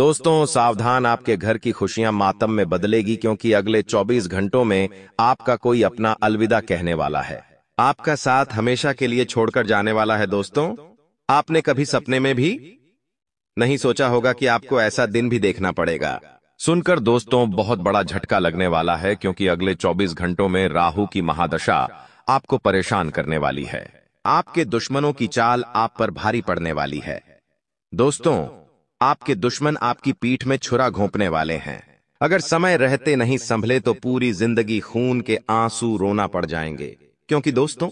दोस्तों सावधान, आपके घर की खुशियां मातम में बदलेगी, क्योंकि अगले 24 घंटों में आपका कोई अपना अलविदा कहने वाला है। आपका साथ हमेशा के लिए छोड़कर जाने वाला है। दोस्तों, आपने कभी सपने में भी नहीं सोचा होगा कि आपको ऐसा दिन भी देखना पड़ेगा। सुनकर दोस्तों बहुत बड़ा झटका लगने वाला है, क्योंकि अगले 24 घंटों में राहु की महादशा आपको परेशान करने वाली है। आपके दुश्मनों की चाल आप पर भारी पड़ने वाली है। दोस्तों, आपके दुश्मन आपकी पीठ में छुरा घोंपने वाले हैं। अगर समय रहते नहीं संभले तो पूरी जिंदगी खून के आंसू रोना पड़ जाएंगे, क्योंकि दोस्तों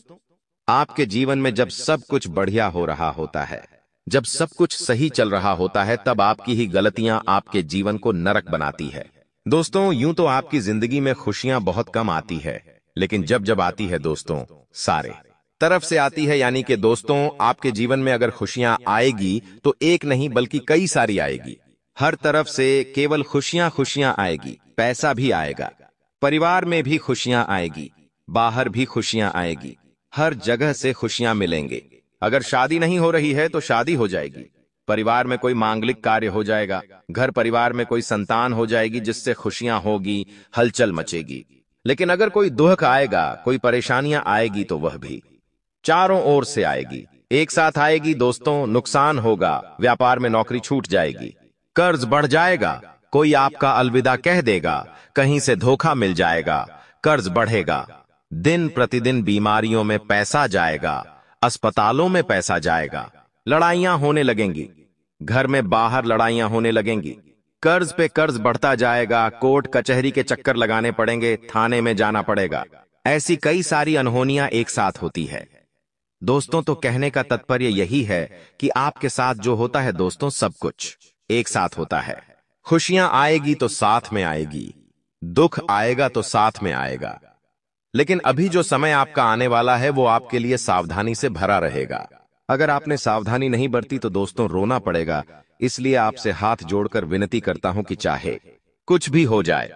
आपके जीवन में जब सब कुछ बढ़िया हो रहा होता है, जब सब कुछ सही चल रहा होता है, तब आपकी ही गलतियां आपके जीवन को नरक बनाती है। दोस्तों, यूं तो आपकी जिंदगी में खुशियां बहुत कम आती है, लेकिन जब जब आती है दोस्तों सारे तरफ से आती है। यानी कि दोस्तों आपके जीवन में अगर खुशियां आएगी तो एक नहीं बल्कि कई सारी आएगी। हर तरफ से केवल खुशियां खुशियां आएगी। पैसा भी आएगा, परिवार में भी खुशियां आएगी, बाहर भी खुशियां आएगी, हर जगह से खुशियां मिलेंगे। अगर शादी नहीं हो रही है तो शादी हो जाएगी, परिवार में कोई मांगलिक कार्य हो जाएगा, घर परिवार में कोई संतान हो जाएगी जिससे खुशियां होगी, हलचल मचेगी। लेकिन अगर कोई दुख आएगा, कोई परेशानियां आएगी तो वह भी चारों ओर से आएगी, एक साथ आएगी। दोस्तों, नुकसान होगा, व्यापार में नौकरी छूट जाएगी, कर्ज बढ़ जाएगा, कोई आपका अलविदा कह देगा, कहीं से धोखा मिल जाएगा, कर्ज बढ़ेगा, दिन प्रतिदिन बीमारियों में पैसा जाएगा, अस्पतालों में पैसा जाएगा, लड़ाइयां होने लगेंगी, घर में बाहर लड़ाइयां होने लगेंगी, कर्ज पे कर्ज बढ़ता जाएगा, कोर्ट कचहरी के चक्कर लगाने पड़ेंगे, थाने में जाना पड़ेगा। ऐसी कई सारी अनहोनियां एक साथ होती है। दोस्तों, तो कहने का तात्पर्य यही है कि आपके साथ जो होता है दोस्तों, सब कुछ एक साथ होता है। खुशियां आएगी तो साथ में आएगी, दुख आएगा तो साथ में आएगा। लेकिन अभी जो समय आपका आने वाला है वो आपके लिए सावधानी से भरा रहेगा। अगर आपने सावधानी नहीं बरती तो दोस्तों रोना पड़ेगा। इसलिए आपसे हाथ जोड़कर विनती करता हूं कि चाहे कुछ भी हो जाए,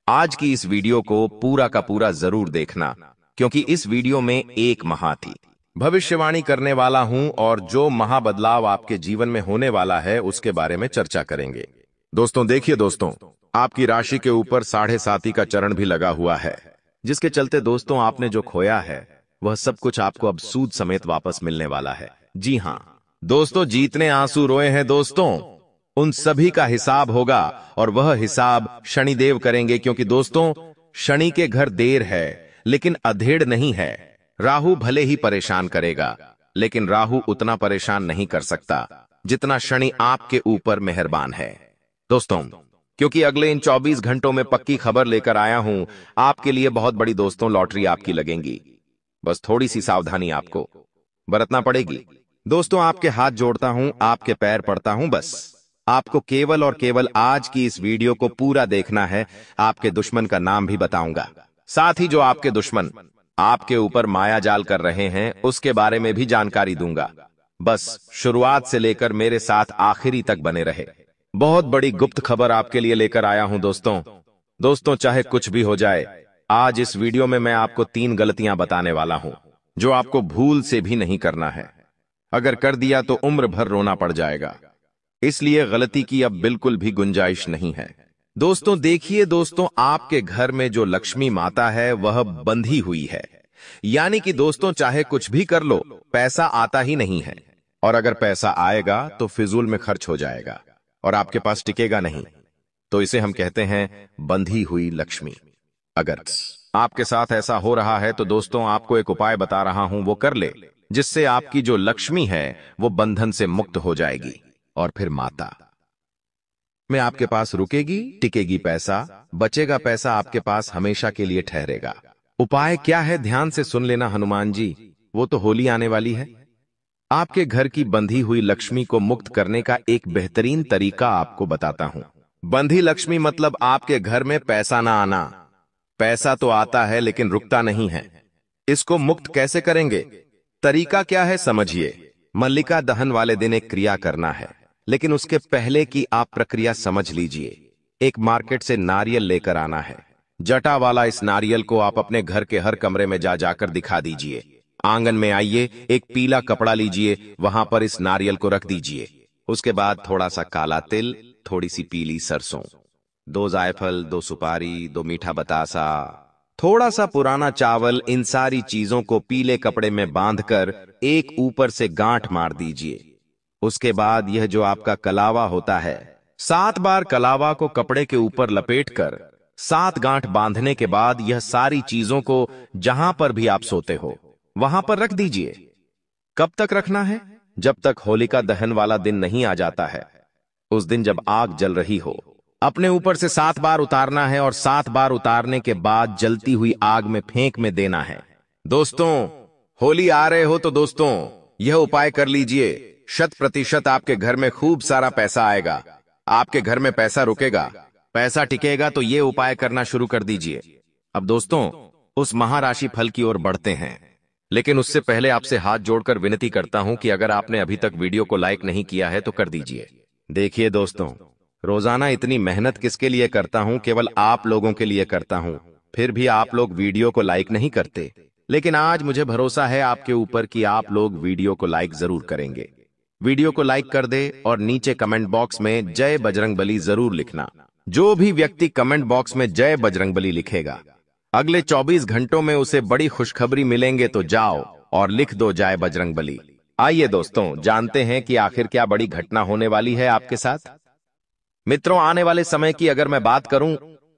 आज की इस वीडियो को पूरा का पूरा जरूर देखना, क्योंकि इस वीडियो में एक महाती भविष्यवाणी करने वाला हूं और जो महाबदलाव आपके जीवन में होने वाला है उसके बारे में चर्चा करेंगे। दोस्तों देखिए, दोस्तों आपकी राशि के ऊपर 7.5 का चरण भी लगा हुआ है, जिसके चलते दोस्तों आपने जो खोया है वह सब कुछ आपको अब सूद समेत वापस मिलने वाला है। जी हां दोस्तों, जितने आंसू रोए हैं दोस्तों, उन सभी का हिसाब होगा, और वह हिसाब शनिदेव करेंगे। क्योंकि दोस्तों शनि के घर देर है लेकिन अधेड़ नहीं है। राहु भले ही परेशान करेगा, लेकिन राहु उतना परेशान नहीं कर सकता जितना शनि आपके ऊपर मेहरबान है। दोस्तों, क्योंकि अगले इन 24 घंटों में पक्की खबर लेकर आया हूं आपके लिए, बहुत बड़ी दोस्तों लॉटरी आपकी लगेंगी। बस थोड़ी सी सावधानी आपको बरतना पड़ेगी। दोस्तों आपके हाथ जोड़ता हूं, आपके पैर पड़ता हूं, बस आपको केवल और केवल आज की इस वीडियो को पूरा देखना है। आपके दुश्मन का नाम भी बताऊंगा, साथ ही जो आपके दुश्मन आपके ऊपर माया जाल कर रहे हैं उसके बारे में भी जानकारी दूंगा। बस शुरुआत से लेकर मेरे साथ आखिरी तक बने रहे। बहुत बड़ी गुप्त खबर आपके लिए लेकर आया हूं दोस्तों चाहे कुछ भी हो जाए, आज इस वीडियो में मैं आपको 3 गलतियां बताने वाला हूं जो आपको भूल से भी नहीं करना है। अगर कर दिया तो उम्र भर रोना पड़ जाएगा, इसलिए गलती की अब बिल्कुल भी गुंजाइश नहीं है। दोस्तों देखिए, दोस्तों आपके घर में जो लक्ष्मी माता है वह बंधी हुई है। यानी कि दोस्तों चाहे कुछ भी कर लो, पैसा आता ही नहीं है, और अगर पैसा आएगा तो फिजूल में खर्च हो जाएगा और आपके पास टिकेगा नहीं। तो इसे हम कहते हैं बंधी हुई लक्ष्मी। अगर आपके साथ ऐसा हो रहा है तो दोस्तों आपको एक उपाय बता रहा हूं, वो कर ले, जिससे आपकी जो लक्ष्मी है वो बंधन से मुक्त हो जाएगी, और फिर माता में आपके पास रुकेगी, टिकेगी पैसा, बचेगा पैसा आपके पास हमेशा के लिए ठहरेगा। उपाय क्या है, ध्यान से सुन लेना हनुमान जी, वो तो होली आने वाली है। आपके घर की बंधी हुई लक्ष्मी को मुक्त करने का एक बेहतरीन तरीका आपको बताता हूं। बंधी लक्ष्मी मतलब आपके घर में पैसा ना आना। पैसा तो आता है लेकिन रुकता नहीं है। इसको मुक्त कैसे करेंगे, तरीका क्या है समझिए। मल्लिका दहन वाले दिन एक क्रिया करना है, लेकिन उसके पहले की आप प्रक्रिया समझ लीजिए। एक मार्केट से नारियल लेकर आना है। जटा वाला इस नारियल को आप अपने घर के हर कमरे में जाकर दिखा दीजिए। आंगन में आइए, एक पीला कपड़ा लीजिए, वहां पर इस नारियल को रख दीजिए। उसके बाद थोड़ा सा काला तिल, थोड़ी सी पीली सरसों, 2 जायफल, 2 सुपारी, 2 मीठा बतासा, थोड़ा सा पुराना चावल। इन सारी चीजों को पीले कपड़े में बांधकर एक ऊपर से गांठ मार दीजिए। उसके बाद यह जो आपका कलावा होता है, 7 बार कलावा को कपड़े के ऊपर लपेटकर 7 गांठ बांधने के बाद यह सारी चीजों को जहां पर भी आप सोते हो वहां पर रख दीजिए। कब तक रखना है? जब तक होलिका दहन वाला दिन नहीं आ जाता है। उस दिन जब आग जल रही हो, अपने ऊपर से 7 बार उतारना है और 7 बार उतारने के बाद जलती हुई आग में फेंक में देना है। दोस्तों, होली आ रहे हो तो दोस्तों यह उपाय कर लीजिए। 100% आपके घर में खूब सारा पैसा आएगा। आपके घर में पैसा रुकेगा, पैसा टिकेगा, तो ये उपाय करना शुरू कर दीजिए। अब दोस्तों, उस महाराशि फल की ओर बढ़ते हैं, लेकिन उससे पहले आपसे हाथ जोड़कर विनती करता हूं कि अगर आपने अभी तक वीडियो को लाइक नहीं किया है तो कर दीजिए। देखिए दोस्तों, रोजाना इतनी मेहनत किसके लिए करता हूं? केवल आप लोगों के लिए करता हूं। फिर भी आप लोग वीडियो को लाइक नहीं करते, लेकिन आज मुझे भरोसा है आपके ऊपर कि आप लोग वीडियो को लाइक जरूर करेंगे। वीडियो को लाइक कर दे और नीचे कमेंट बॉक्स में जय बजरंगबली जरूर लिखना। जो भी व्यक्ति कमेंट बॉक्स में जय बजरंगबली लिखेगा, अगले 24 घंटों में उसे बड़ी खुशखबरी मिलेंगे। तो जाओ और लिख दो जय बजरंगबली। आइए दोस्तों, जानते हैं कि आखिर क्या बड़ी घटना होने वाली है आपके साथ। मित्रों, आने वाले समय की अगर मैं बात करूं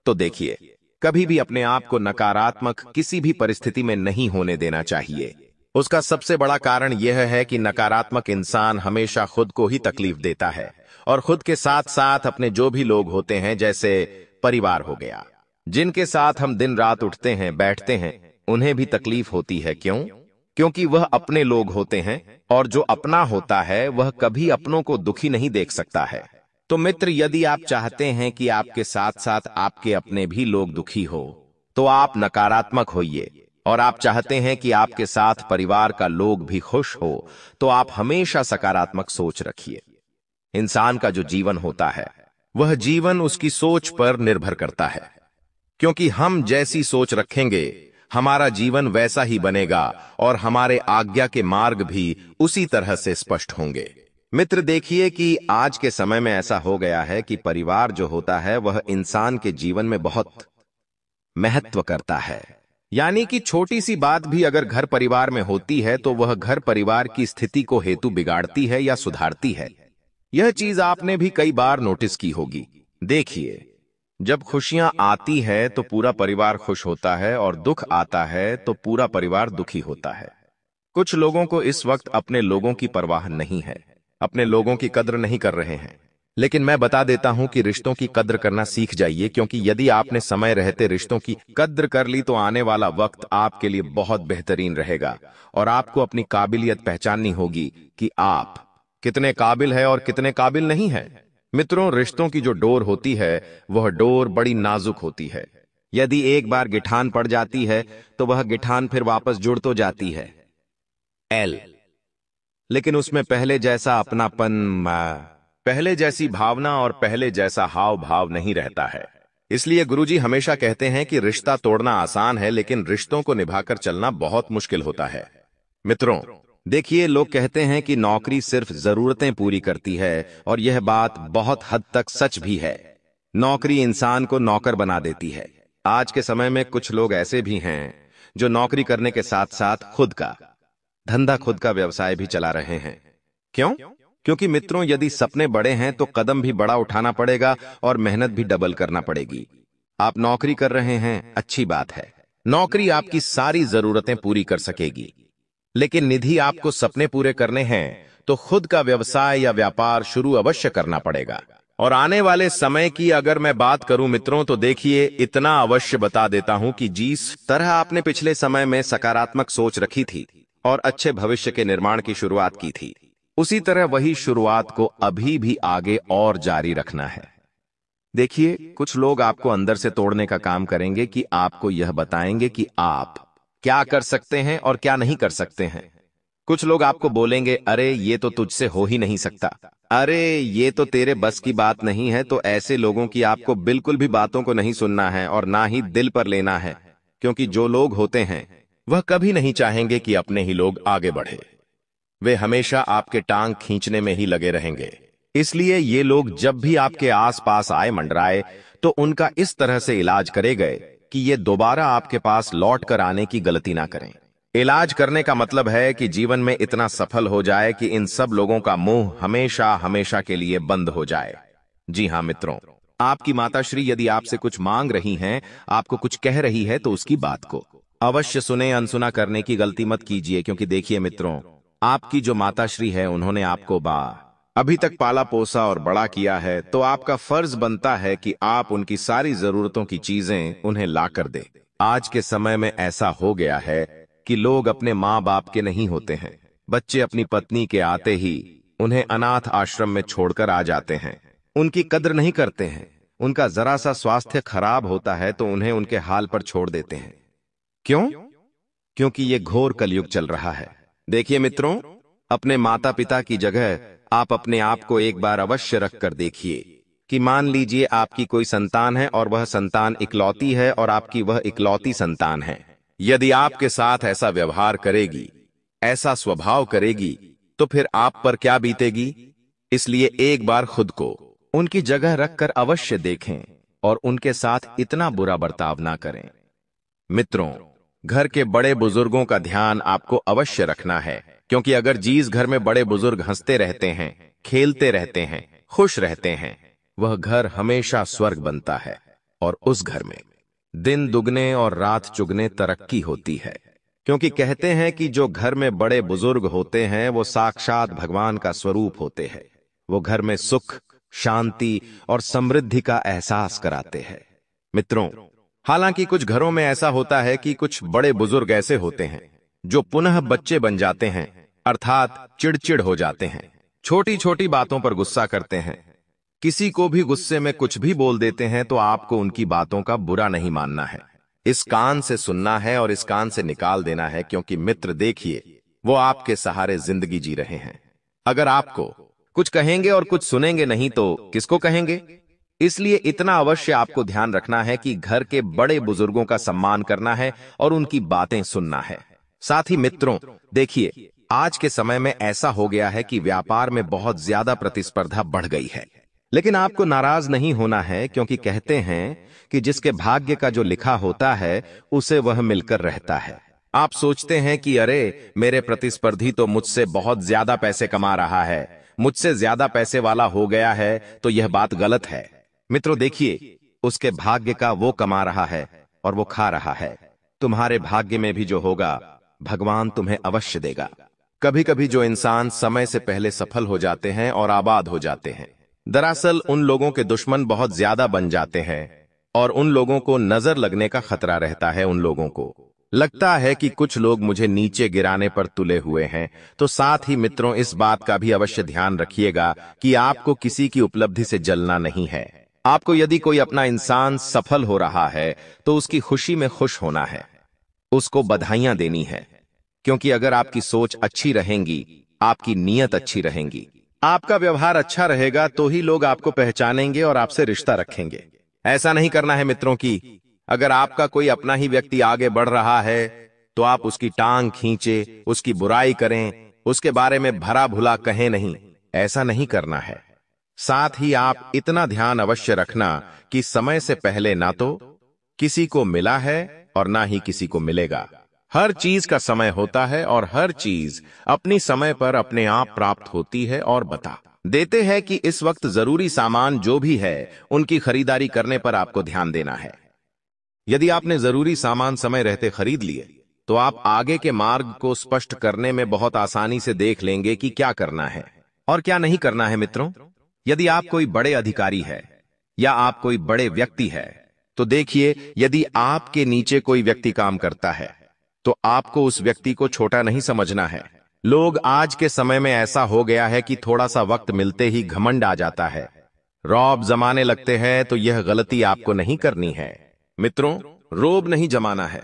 तो देखिए, कभी भी अपने आप को नकारात्मक किसी भी परिस्थिति में नहीं होने देना चाहिए। उसका सबसे बड़ा कारण यह है कि नकारात्मक इंसान हमेशा खुद को ही तकलीफ देता है और खुद के साथ साथ अपने जो भी लोग होते हैं, जैसे परिवार हो गया, जिनके साथ हम दिन रात उठते हैं बैठते हैं, उन्हें भी तकलीफ होती है। क्यों? क्योंकि वह अपने लोग होते हैं और जो अपना होता है वह कभी अपनों को दुखी नहीं देख सकता है। तो मित्र, यदि आप चाहते हैं कि आपके साथ साथ आपके अपने भी लोग दुखी हो, तो आप नकारात्मक होइए। और आप चाहते हैं कि आपके साथ परिवार का लोग भी खुश हो, तो आप हमेशा सकारात्मक सोच रखिए। इंसान का जो जीवन होता है, वह जीवन उसकी सोच पर निर्भर करता है, क्योंकि हम जैसी सोच रखेंगे हमारा जीवन वैसा ही बनेगा और हमारे आज्ञा के मार्ग भी उसी तरह से स्पष्ट होंगे। मित्र, देखिए कि आज के समय में ऐसा हो गया है कि परिवार जो होता है वह इंसान के जीवन में बहुत महत्व करता है। यानी कि छोटी सी बात भी अगर घर परिवार में होती है तो वह घर परिवार की स्थिति को हेतु बिगाड़ती है या सुधारती है। यह चीज आपने भी कई बार नोटिस की होगी। देखिए, जब खुशियां आती है तो पूरा परिवार खुश होता है और दुख आता है तो पूरा परिवार दुखी होता है। कुछ लोगों को इस वक्त अपने लोगों की परवाह नहीं है, अपने लोगों की कद्र नहीं कर रहे हैं। लेकिन मैं बता देता हूं कि रिश्तों की कद्र करना सीख जाइए, क्योंकि यदि आपने समय रहते रिश्तों की कद्र कर ली तो आने वाला वक्त आपके लिए बहुत बेहतरीन रहेगा और आपको अपनी काबिलियत पहचाननी होगी कि आप कितने काबिल है और कितने काबिल नहीं है। मित्रों, रिश्तों की जो डोर होती है वह डोर बड़ी नाजुक होती है। यदि एक बार गिठान पड़ जाती है तो वह गिठान फिर वापस जुड़ तो जाती है लेकिन उसमें पहले जैसा अपनापन, पहले जैसी भावना और पहले जैसा हाव भाव नहीं रहता है। इसलिए गुरुजी हमेशा कहते हैं कि रिश्ता तोड़ना आसान है, लेकिन रिश्तों को निभाकर चलना बहुत मुश्किल होता है। मित्रों, देखिए, लोग कहते हैं कि नौकरी सिर्फ जरूरतें पूरी करती है और यह बात बहुत हद तक सच भी है। नौकरी इंसान को नौकर बना देती है। आज के समय में कुछ लोग ऐसे भी हैं जो नौकरी करने के साथ साथ खुद का धंधा, खुद का व्यवसाय भी चला रहे हैं। क्यों? क्योंकि मित्रों, यदि सपने बड़े हैं तो कदम भी बड़ा उठाना पड़ेगा और मेहनत भी डबल करना पड़ेगी। आप नौकरी कर रहे हैं, अच्छी बात है। नौकरी आपकी सारी जरूरतें पूरी कर सकेगी, लेकिन निधि आपको सपने पूरे करने हैं तो खुद का व्यवसाय या व्यापार शुरू अवश्य करना पड़ेगा। और आने वाले समय की अगर मैं बात करूं मित्रों, तो देखिए, इतना अवश्य बता देता हूं कि जिस तरह आपने पिछले समय में सकारात्मक सोच रखी थी और अच्छे भविष्य के निर्माण की शुरुआत की थी, उसी तरह वही शुरुआत को अभी भी आगे और जारी रखना है। देखिए, कुछ लोग आपको अंदर से तोड़ने का काम करेंगे कि आपको यह बताएंगे कि आप क्या कर सकते हैं और क्या नहीं कर सकते हैं। कुछ लोग आपको बोलेंगे, अरे ये तो तुझसे हो ही नहीं सकता, अरे ये तो तेरे बस की बात नहीं है। तो ऐसे लोगों की आपको बिल्कुल भी बातों को नहीं सुनना है और ना ही दिल पर लेना है, क्योंकि जो लोग होते हैं वह कभी नहीं चाहेंगे कि अपने ही लोग आगे बढ़े। वे हमेशा आपके टांग खींचने में ही लगे रहेंगे। इसलिए ये लोग जब भी आपके आसपास आए मंडराए तो उनका इस तरह से इलाज करे गए कि ये दोबारा आपके पास लौट कर आने की गलती ना करें। इलाज करने का मतलब है कि जीवन में इतना सफल हो जाए कि इन सब लोगों का मुंह हमेशा हमेशा के लिए बंद हो जाए। जी हाँ मित्रों, आपकी माताश्री यदि आपसे कुछ मांग रही हैं, आपको कुछ कह रही है, तो उसकी बात को अवश्य सुने। अनसुना करने की गलती मत कीजिए, क्योंकि देखिए मित्रों, आपकी जो माताश्री है उन्होंने आपको अभी तक पाला पोसा और बड़ा किया है, तो आपका फर्ज बनता है कि आप उनकी सारी जरूरतों की चीजें उन्हें ला कर दे। आज के समय में ऐसा हो गया है कि लोग अपने माँ बाप के नहीं होते हैं। बच्चे अपनी पत्नी के आते ही उन्हें अनाथ आश्रम में छोड़कर आ जाते हैं। उनकी कद्र नहीं करते हैं। उनका जरा सा स्वास्थ्य खराब होता है तो उन्हें उनके हाल पर छोड़ देते हैं। क्यों? क्योंकि ये घोर कलयुग चल रहा है। देखिए मित्रों, अपने माता पिता की जगह आप अपने आप को एक बार अवश्य रख कर देखिए कि मान लीजिए आपकी कोई संतान है और वह संतान इकलौती है और आपकी वह इकलौती संतान है। यदि आपके साथ ऐसा व्यवहार करेगी, ऐसा स्वभाव करेगी, तो फिर आप पर क्या बीतेगी? इसलिए एक बार खुद को उनकी जगह रखकर अवश्य देखें और उनके साथ इतना बुरा बर्ताव ना करें। मित्रों, घर के बड़े बुजुर्गों का ध्यान आपको अवश्य रखना है, क्योंकि अगर जिस घर में बड़े बुजुर्ग हंसते रहते हैं, खेलते रहते हैं, खुश रहते हैं, वह घर हमेशा स्वर्ग बनता है और उस घर में दिन दुगने और रात चुगने तरक्की होती है। क्योंकि कहते हैं कि जो घर में बड़े बुजुर्ग होते हैं वो साक्षात भगवान का स्वरूप होते हैं। वो घर में सुख, शांति और समृद्धि का एहसास कराते हैं। मित्रों, हालांकि कुछ घरों में ऐसा होता है कि कुछ बड़े बुजुर्ग ऐसे होते हैं जो पुनः बच्चे बन जाते हैं, अर्थात चिड़चिड़ हो जाते हैं, छोटी छोटी बातों पर गुस्सा करते हैं, किसी को भी गुस्से में कुछ भी बोल देते हैं। तो आपको उनकी बातों का बुरा नहीं मानना है, इस कान से सुनना है और इस कान से निकाल देना है। क्योंकि मित्र देखिए, वो आपके सहारे जिंदगी जी रहे हैं। अगर आपको कुछ कहेंगे और कुछ सुनेंगे नहीं तो किसको कहेंगे? इसलिए इतना अवश्य आपको ध्यान रखना है कि घर के बड़े बुजुर्गों का सम्मान करना है और उनकी बातें सुनना है। साथ ही मित्रों देखिए, आज के समय में ऐसा हो गया है कि व्यापार में बहुत ज्यादा प्रतिस्पर्धा बढ़ गई है। लेकिन आपको नाराज नहीं होना है, क्योंकि कहते हैं कि जिसके भाग्य का जो लिखा होता है उसे वह मिलकर रहता है। आप सोचते हैं कि अरे, मेरे प्रतिस्पर्धी तो मुझसे बहुत ज्यादा पैसे कमा रहा है, मुझसे ज्यादा पैसे वाला हो गया है, तो यह बात गलत है। मित्रों देखिए, उसके भाग्य का वो कमा रहा है और वो खा रहा है। तुम्हारे भाग्य में भी जो होगा भगवान तुम्हें अवश्य देगा। कभी कभी जो इंसान समय से पहले सफल हो जाते हैं और आबाद हो जाते हैं, दरअसल उन लोगों के दुश्मन बहुत ज्यादा बन जाते हैं और उन लोगों को नजर लगने का खतरा रहता है। उन लोगों को लगता है कि कुछ लोग मुझे नीचे गिराने पर तुले हुए हैं। तो साथ ही मित्रों, इस बात का भी अवश्य ध्यान रखिएगा कि आपको किसी की उपलब्धि से जलना नहीं है। आपको यदि कोई अपना इंसान सफल हो रहा है तो उसकी खुशी में खुश होना है, उसको बधाइयां देनी है। क्योंकि अगर आपकी सोच अच्छी रहेगी, आपकी नीयत अच्छी रहेगी, आपका व्यवहार अच्छा रहेगा, तो ही लोग आपको पहचानेंगे और आपसे रिश्ता रखेंगे। ऐसा नहीं करना है मित्रों कि अगर आपका कोई अपना ही व्यक्ति आगे बढ़ रहा है तो आप उसकी टांग खींचे, उसकी बुराई करें, उसके बारे में भला भुला कहें नहीं। ऐसा नहीं करना है। साथ ही आप इतना ध्यान अवश्य रखना कि समय से पहले ना तो किसी को मिला है और ना ही किसी को मिलेगा। हर चीज का समय होता है और हर चीज अपनी समय पर अपने आप प्राप्त होती है। और बता देते हैं कि इस वक्त जरूरी सामान जो भी है उनकी खरीदारी करने पर आपको ध्यान देना है। यदि आपने जरूरी सामान समय रहते खरीद लिए तो आप आगे के मार्ग को स्पष्ट करने में बहुत आसानी से देख लेंगे कि क्या करना है और क्या नहीं करना है। मित्रों, यदि आप कोई बड़े अधिकारी है या आप कोई बड़े व्यक्ति है तो देखिए, यदि आपके नीचे कोई व्यक्ति काम करता है तो आपको उस व्यक्ति को छोटा नहीं समझना है। लोग आज के समय में ऐसा हो गया है कि थोड़ा सा वक्त मिलते ही घमंड आ जाता है, रौब जमाने लगते हैं। तो यह गलती आपको नहीं करनी है। मित्रों, रोब नहीं जमाना है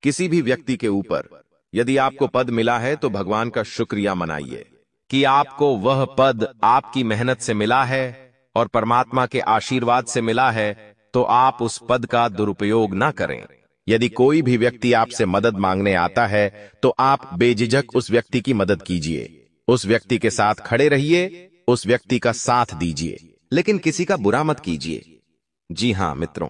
किसी भी व्यक्ति के ऊपर। यदि आपको पद मिला है तो भगवान का शुक्रिया मनाइए कि आपको वह पद आपकी मेहनत से मिला है और परमात्मा के आशीर्वाद से मिला है, तो आप उस पद का दुरुपयोग ना करें। यदि कोई भी व्यक्ति आपसे मदद मांगने आता है तो आप बेझिझक उस व्यक्ति की मदद कीजिए, उस व्यक्ति के साथ खड़े रहिए, उस व्यक्ति का साथ दीजिए, लेकिन किसी का बुरा मत कीजिए। जी हाँ मित्रों,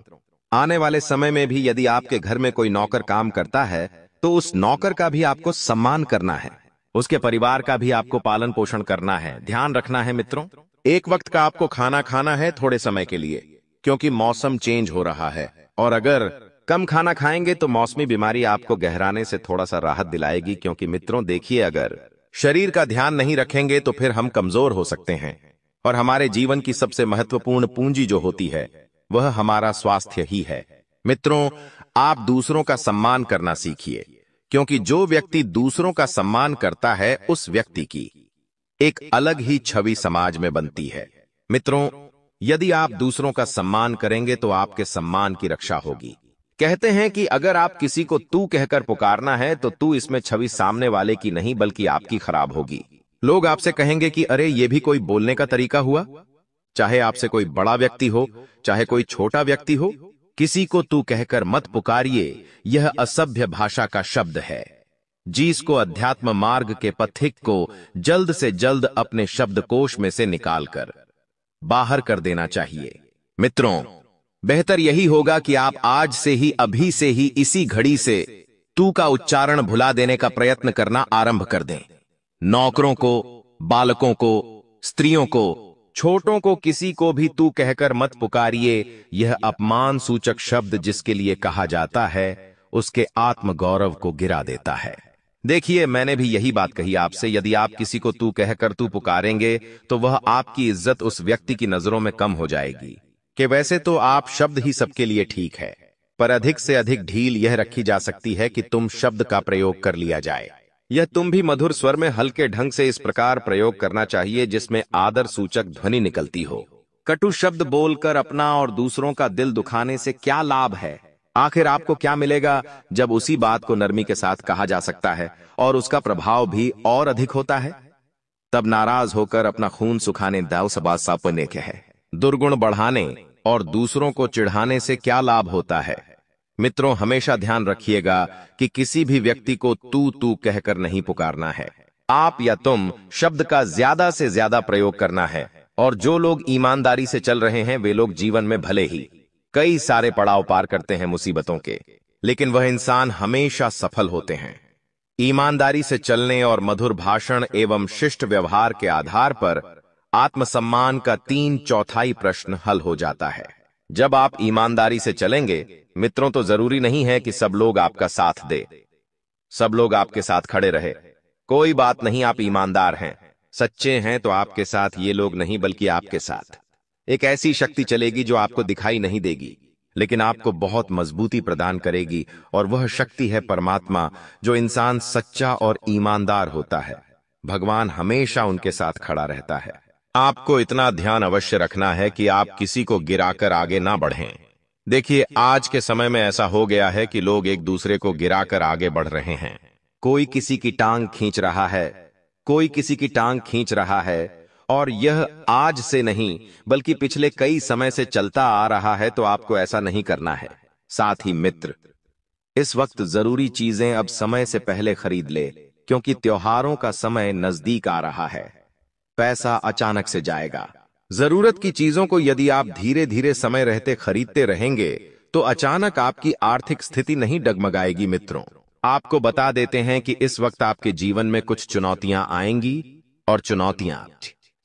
आने वाले समय में भी यदि आपके घर में कोई नौकर काम करता है तो उस नौकर का भी आपको सम्मान करना है, उसके परिवार का भी आपको पालन पोषण करना है, ध्यान रखना है मित्रों। एक वक्त का आपको खाना खाना है थोड़े समय के लिए, क्योंकि मौसम चेंज हो रहा है, और अगर कम खाना खाएंगे तो मौसमी बीमारी आपको गहराने से थोड़ा सा राहत दिलाएगी। क्योंकि मित्रों देखिए, अगर शरीर का ध्यान नहीं रखेंगे तो फिर हम कमजोर हो सकते हैं, और हमारे जीवन की सबसे महत्वपूर्ण पूंजी जो होती है वह हमारा स्वास्थ्य ही है। मित्रों, आप दूसरों का सम्मान करना सीखिए, क्योंकि जो व्यक्ति दूसरों का सम्मान करता है उस व्यक्ति की एक अलग ही छवि समाज में बनती है। मित्रों, यदि आप दूसरों का सम्मान करेंगे तो आपके सम्मान की रक्षा होगी। कहते हैं कि अगर आप किसी को तू कहकर पुकारना है तो तू इसमें छवि सामने वाले की नहीं बल्कि आपकी खराब होगी। लोग आपसे कहेंगे कि अरे ये भी कोई बोलने का तरीका हुआ। चाहे आपसे कोई बड़ा व्यक्ति हो, चाहे कोई छोटा व्यक्ति हो, किसी को तू कहकर मत पुकारिए, यह असभ्य भाषा का शब्द है। जिसको अध्यात्म मार्ग के पथिक को जल्द से जल्द अपने शब्दकोश में से निकालकर बाहर कर देना चाहिए। मित्रों, बेहतर यही होगा कि आप आज से ही, अभी से ही, इसी घड़ी से तू का उच्चारण भुला देने का प्रयत्न करना आरंभ कर दें। नौकरों को, बालकों को, स्त्रियों को, छोटों को किसी को भी तू कहकर मत पुकारिए। यह अपमान सूचक शब्द जिसके लिए कहा जाता है उसके आत्मगौरव को गिरा देता है। देखिए, मैंने भी यही बात कही आपसे, यदि आप किसी को तू कहकर तू पुकारेंगे तो वह आपकी इज्जत उस व्यक्ति की नजरों में कम हो जाएगी। कि वैसे तो आप शब्द ही सबके लिए ठीक है, पर अधिक से अधिक ढील यह रखी जा सकती है कि तुम शब्द का प्रयोग कर लिया जाए। यह तुम भी मधुर स्वर में हल्के ढंग से इस प्रकार प्रयोग करना चाहिए जिसमें आदर सूचक ध्वनि निकलती हो। कटु शब्द बोलकर अपना और दूसरों का दिल दुखाने से क्या लाभ है? आखिर आपको क्या मिलेगा जब उसी बात को नरमी के साथ कहा जा सकता है और उसका प्रभाव भी और अधिक होता है? तब नाराज होकर अपना खून सुखाने दाव सबा सापने के है। दुर्गुण बढ़ाने और दूसरों को चिढ़ाने से क्या लाभ होता है? मित्रों, हमेशा ध्यान रखिएगा कि किसी भी व्यक्ति को तू कहकर नहीं पुकारना है। आप या तुम शब्द का ज्यादा से ज्यादा प्रयोग करना है। और जो लोग ईमानदारी से चल रहे हैं वे लोग जीवन में भले ही कई सारे पड़ाव पार करते हैं मुसीबतों के, लेकिन वह इंसान हमेशा सफल होते हैं। ईमानदारी से चलने और मधुर भाषण एवं शिष्ट व्यवहार के आधार पर आत्मसम्मान का 3/4 प्रश्न हल हो जाता है। जब आप ईमानदारी से चलेंगे मित्रों, तो जरूरी नहीं है कि सब लोग आपका साथ दे, सब लोग आपके साथ खड़े रहे। कोई बात नहीं, आप ईमानदार हैं, सच्चे हैं, तो आपके साथ ये लोग नहीं बल्कि आपके साथ एक ऐसी शक्ति चलेगी जो आपको दिखाई नहीं देगी, लेकिन आपको बहुत मजबूती प्रदान करेगी। और वह शक्ति है परमात्मा। जो इंसान सच्चा और ईमानदार होता है, भगवान हमेशा उनके साथ खड़ा रहता है। आपको इतना ध्यान अवश्य रखना है कि आप किसी को गिराकर आगे ना बढ़ें। देखिए, आज के समय में ऐसा हो गया है कि लोग एक दूसरे को गिराकर आगे बढ़ रहे हैं। कोई किसी की टांग खींच रहा है, कोई किसी की टांग खींच रहा है, और यह आज से नहीं बल्कि पिछले कई समय से चलता आ रहा है। तो आपको ऐसा नहीं करना है। साथ ही मित्र, इस वक्त जरूरी चीजें अब समय से पहले खरीद ले, क्योंकि त्योहारों का समय नजदीक आ रहा है। पैसा अचानक से जाएगा। जरूरत की चीजों को यदि आप धीरे धीरे समय रहते खरीदते रहेंगे तो अचानक आपकी आर्थिक स्थिति नहीं डगमगाएगी। मित्रों, आपको बता देते हैं कि इस वक्त आपके जीवन में कुछ चुनौतियां आएंगी, और चुनौतियां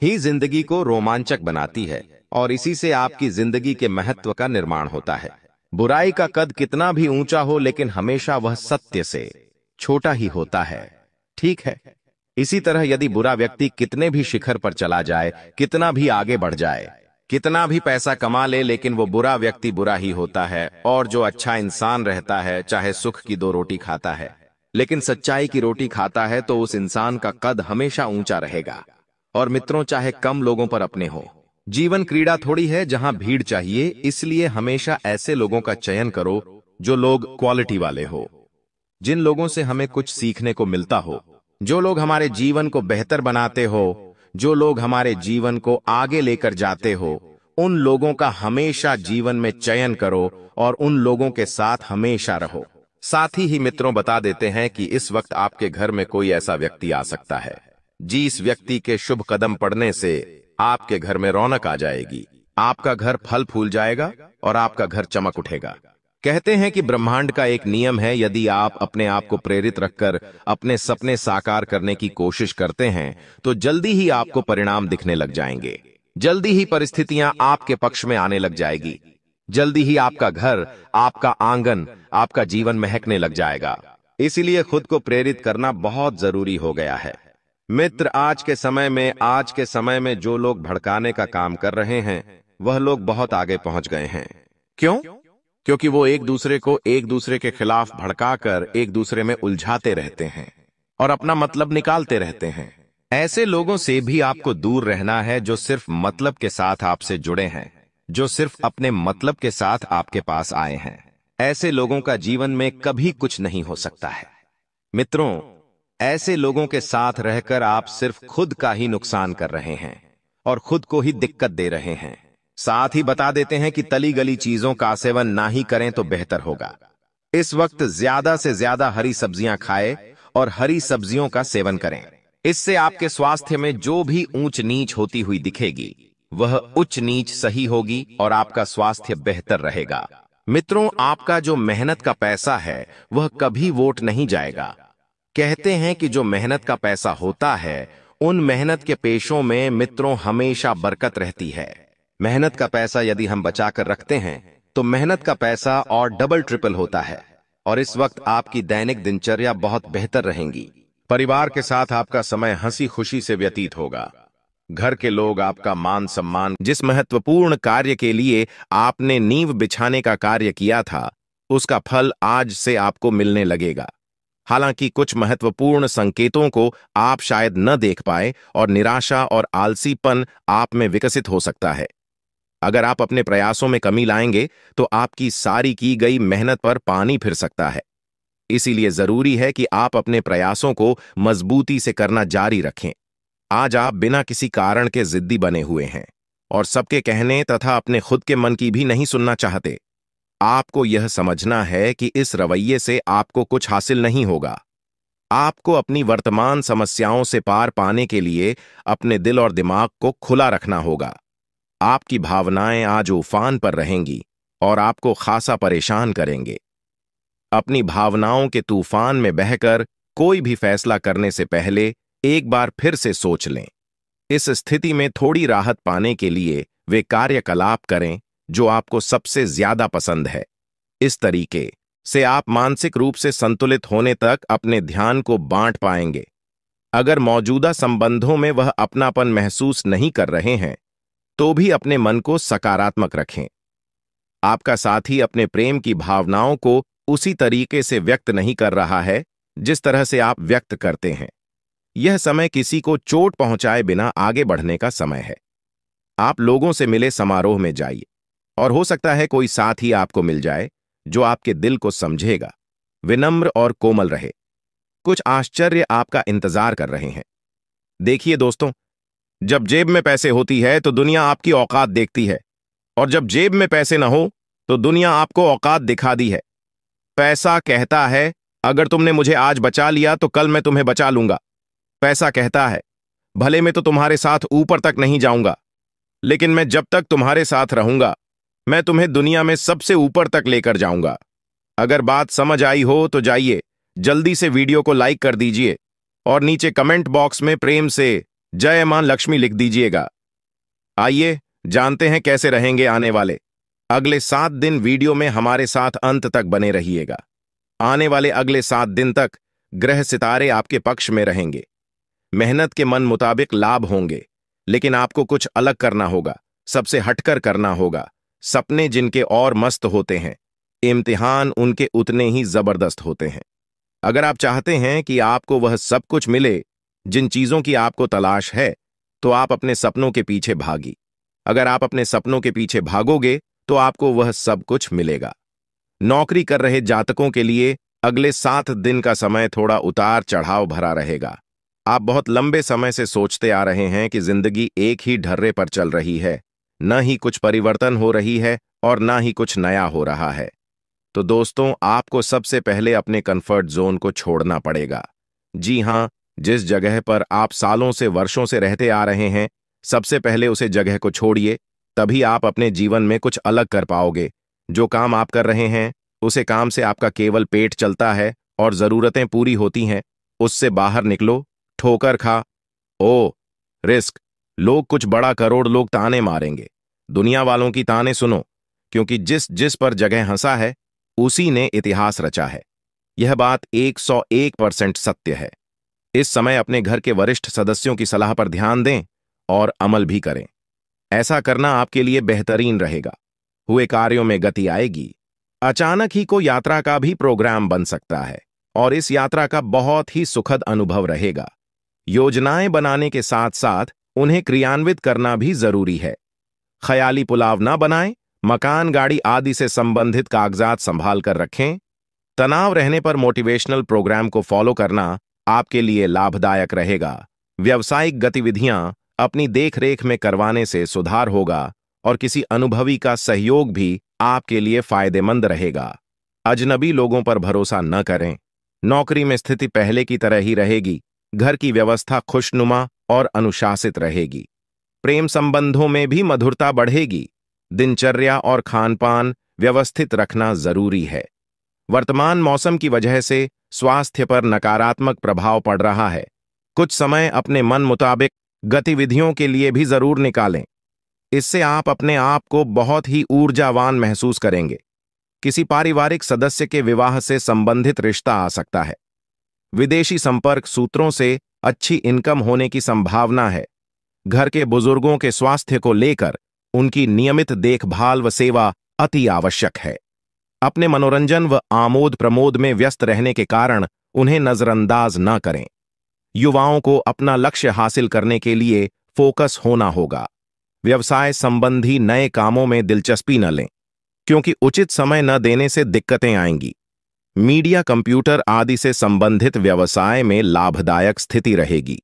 ही जिंदगी को रोमांचक बनाती है, और इसी से आपकी जिंदगी के महत्व का निर्माण होता है। बुराई का कद कितना भी ऊंचा हो, लेकिन हमेशा वह सत्य से छोटा ही होता है। ठीक है, इसी तरह यदि बुरा व्यक्ति कितने भी शिखर पर चला जाए, कितना भी आगे बढ़ जाए, कितना भी पैसा कमा ले, लेकिन वो बुरा व्यक्ति बुरा ही होता है। और जो अच्छा इंसान रहता है, चाहे सुख की 2 रोटी खाता है लेकिन सच्चाई की रोटी खाता है, तो उस इंसान का कद हमेशा ऊंचा रहेगा। और मित्रों, चाहे कम लोगों पर अपने हो, जीवन क्रीड़ा थोड़ी है जहां भीड़ चाहिए। इसलिए हमेशा ऐसे लोगों का चयन करो जो लोग क्वालिटी वाले हो, जिन लोगों से हमें कुछ सीखने को मिलता हो, जो लोग हमारे जीवन को बेहतर बनाते हो, जो लोग हमारे जीवन को आगे लेकर जाते हो। उन लोगों का हमेशा जीवन में चयन करो और उन लोगों के साथ हमेशा रहो। साथ ही मित्रों, बता देते हैं कि इस वक्त आपके घर में कोई ऐसा व्यक्ति आ सकता है जिस व्यक्ति के शुभ कदम पड़ने से आपके घर में रौनक आ जाएगी, आपका घर फल फूल जाएगा और आपका घर चमक उठेगा। कहते हैं कि ब्रह्मांड का एक नियम है, यदि आप अपने आप को प्रेरित रखकर अपने सपने साकार करने की कोशिश करते हैं तो जल्दी ही आपको परिणाम दिखने लग जाएंगे। जल्दी ही परिस्थितियां आपके पक्ष में आने लग जाएगी। जल्दी ही आपका घर, आपका आंगन, आपका जीवन महकने लग जाएगा। इसीलिए खुद को प्रेरित करना बहुत जरूरी हो गया है। मित्र, आज के समय में जो लोग भड़काने का काम कर रहे हैं वह लोग बहुत आगे पहुंच गए हैं। क्यों? क्योंकि वो एक दूसरे को एक दूसरे के खिलाफ भड़काकर एक दूसरे में उलझाते रहते हैं और अपना मतलब निकालते रहते हैं। ऐसे लोगों से भी आपको दूर रहना है जो सिर्फ मतलब के साथ आपसे जुड़े हैं, जो सिर्फ अपने मतलब के साथ आपके पास आए हैं। ऐसे लोगों का जीवन में कभी कुछ नहीं हो सकता है। मित्रों, ऐसे लोगों के साथ रहकर आप सिर्फ खुद का ही नुकसान कर रहे हैं और खुद को ही दिक्कत दे रहे हैं। साथ ही बता देते हैं कि तली गली चीजों का सेवन ना ही करें तो बेहतर होगा। इस वक्त ज्यादा से ज्यादा हरी सब्जियां खाएं और हरी सब्जियों का सेवन करें। इससे आपके स्वास्थ्य में जो भी ऊंच नीच होती हुई दिखेगी वह उच्च नीच सही होगी और आपका स्वास्थ्य बेहतर रहेगा। मित्रों, आपका जो मेहनत का पैसा है वह कभी वोट नहीं जाएगा। कहते हैं कि जो मेहनत का पैसा होता है उन मेहनत के पेशों में मित्रों हमेशा बरकत रहती है। मेहनत का पैसा यदि हम बचाकर रखते हैं तो मेहनत का पैसा और डबल ट्रिपल होता है और इस वक्त आपकी दैनिक दिनचर्या बहुत बेहतर रहेंगी। परिवार के साथ आपका समय हंसी खुशी से व्यतीत होगा। घर के लोग आपका मान सम्मान, जिस महत्वपूर्ण कार्य के लिए आपने नींव बिछाने का कार्य किया था उसका फल आज से आपको मिलने लगेगा। हालांकि कुछ महत्वपूर्ण संकेतों को आप शायद न देख पाए और निराशा और आलसीपन आप में विकसित हो सकता है। अगर आप अपने प्रयासों में कमी लाएंगे तो आपकी सारी की गई मेहनत पर पानी फिर सकता है। इसीलिए जरूरी है कि आप अपने प्रयासों को मजबूती से करना जारी रखें। आज आप बिना किसी कारण के जिद्दी बने हुए हैं और सबके कहने तथा अपने खुद के मन की भी नहीं सुनना चाहते। आपको यह समझना है कि इस रवैये से आपको कुछ हासिल नहीं होगा। आपको अपनी वर्तमान समस्याओं से पार पाने के लिए अपने दिल और दिमाग को खुला रखना होगा। आपकी भावनाएं आज उफान पर रहेंगी और आपको खासा परेशान करेंगे। अपनी भावनाओं के तूफान में बहकर कोई भी फैसला करने से पहले एक बार फिर से सोच लें। इस स्थिति में थोड़ी राहत पाने के लिए वे कार्यकलाप करें जो आपको सबसे ज्यादा पसंद है। इस तरीके से आप मानसिक रूप से संतुलित होने तक अपने ध्यान को बांट पाएंगे। अगर मौजूदा संबंधों में वह अपनापन महसूस नहीं कर रहे हैं तो भी अपने मन को सकारात्मक रखें। आपका साथी अपने प्रेम की भावनाओं को उसी तरीके से व्यक्त नहीं कर रहा है जिस तरह से आप व्यक्त करते हैं। यह समय किसी को चोट पहुंचाए बिना आगे बढ़ने का समय है। आप लोगों से मिले समारोह में जाइए और हो सकता है कोई साथी आपको मिल जाए जो आपके दिल को समझेगा, विनम्र और कोमल रहे। कुछ आश्चर्य आपका इंतजार कर रहे हैं। देखिए दोस्तों, जब जेब में पैसे होती है तो दुनिया आपकी औकात देखती है और जब जेब में पैसे ना हो तो दुनिया आपको औकात दिखा दी है। पैसा कहता है अगर तुमने मुझे आज बचा लिया तो कल मैं तुम्हें बचा लूंगा। पैसा कहता है भले मैं तो तुम्हारे साथ ऊपर तक नहीं जाऊंगा, लेकिन मैं जब तक तुम्हारे साथ रहूंगा मैं तुम्हें दुनिया में सबसे ऊपर तक लेकर जाऊंगा। अगर बात समझ आई हो तो जाइए जल्दी से वीडियो को लाइक कर दीजिए और नीचे कमेंट बॉक्स में प्रेम से जय मां लक्ष्मी लिख दीजिएगा। आइए जानते हैं कैसे रहेंगे आने वाले अगले 7 दिन। वीडियो में हमारे साथ अंत तक बने रहिएगा। आने वाले अगले 7 दिन तक ग्रह सितारे आपके पक्ष में रहेंगे। मेहनत के मन मुताबिक लाभ होंगे, लेकिन आपको कुछ अलग करना होगा, सबसे हटकर करना होगा। सपने जिनके और मस्त होते हैं, इम्तिहान उनके उतने ही जबरदस्त होते हैं। अगर आप चाहते हैं कि आपको वह सब कुछ मिले जिन चीजों की आपको तलाश है, तो आप अपने सपनों के पीछे भागी। अगर आप अपने सपनों के पीछे भागोगे तो आपको वह सब कुछ मिलेगा। नौकरी कर रहे जातकों के लिए अगले 7 दिन का समय थोड़ा उतार चढ़ाव भरा रहेगा। आप बहुत लंबे समय से सोचते आ रहे हैं कि जिंदगी एक ही ढर्रे पर चल रही है, न ही कुछ परिवर्तन हो रही है और न ही कुछ नया हो रहा है। तो दोस्तों, आपको सबसे पहले अपने कंफर्ट जोन को छोड़ना पड़ेगा। जी हां, जिस जगह पर आप सालों से वर्षों से रहते आ रहे हैं, सबसे पहले उसे जगह को छोड़िए, तभी आप अपने जीवन में कुछ अलग कर पाओगे। जो काम आप कर रहे हैं उसे काम से आपका केवल पेट चलता है और जरूरतें पूरी होती हैं, उससे बाहर निकलो। ठोकर खा। ओ, रिस्क। लोग कुछ बड़ा करोड़ लोग ताने मारेंगे। दुनिया वालों की ताने सुनो, क्योंकि जिस जिस पर जगह हंसा है उसी ने इतिहास रचा है। यह बात 101% सत्य है। इस समय अपने घर के वरिष्ठ सदस्यों की सलाह पर ध्यान दें और अमल भी करें। ऐसा करना आपके लिए बेहतरीन रहेगा। हुए कार्यों में गति आएगी। अचानक ही कोई यात्रा का भी प्रोग्राम बन सकता है और इस यात्रा का बहुत ही सुखद अनुभव रहेगा। योजनाएं बनाने के साथ साथ उन्हें क्रियान्वित करना भी जरूरी है। ख्याली पुलाव ना बनाएं, मकान, गाड़ी आदि से संबंधित कागजात संभाल कर रखें। तनाव रहने पर मोटिवेशनल प्रोग्राम को फॉलो करना आपके लिए लाभदायक रहेगा। व्यावसायिक गतिविधियां अपनी देखरेख में करवाने से सुधार होगा और किसी अनुभवी का सहयोग भी आपके लिए फायदेमंद रहेगा। अजनबी लोगों पर भरोसा न करें। नौकरी में स्थिति पहले की तरह ही रहेगी। घर की व्यवस्था खुशनुमा और अनुशासित रहेगी। प्रेम संबंधों में भी मधुरता बढ़ेगी। दिनचर्या और खानपान व्यवस्थित रखना जरूरी है। वर्तमान मौसम की वजह से स्वास्थ्य पर नकारात्मक प्रभाव पड़ रहा है। कुछ समय अपने मन मुताबिक गतिविधियों के लिए भी जरूर निकालें। इससे आप अपने आप को बहुत ही ऊर्जावान महसूस करेंगे। किसी पारिवारिक सदस्य के विवाह से संबंधित रिश्ता आ सकता है। विदेशी संपर्क सूत्रों से अच्छी इनकम होने की संभावना है। घर के बुजुर्गों के स्वास्थ्य को लेकर उनकी नियमित देखभाल व सेवा अति आवश्यक है। अपने मनोरंजन व आमोद प्रमोद में व्यस्त रहने के कारण उन्हें नजरअंदाज न करें। युवाओं को अपना लक्ष्य हासिल करने के लिए फोकस होना होगा। व्यवसाय संबंधी नए कामों में दिलचस्पी न लें, क्योंकि उचित समय न देने से दिक्कतें आएंगी। मीडिया, कंप्यूटर आदि से संबंधित व्यवसाय में लाभदायक स्थिति रहेगी।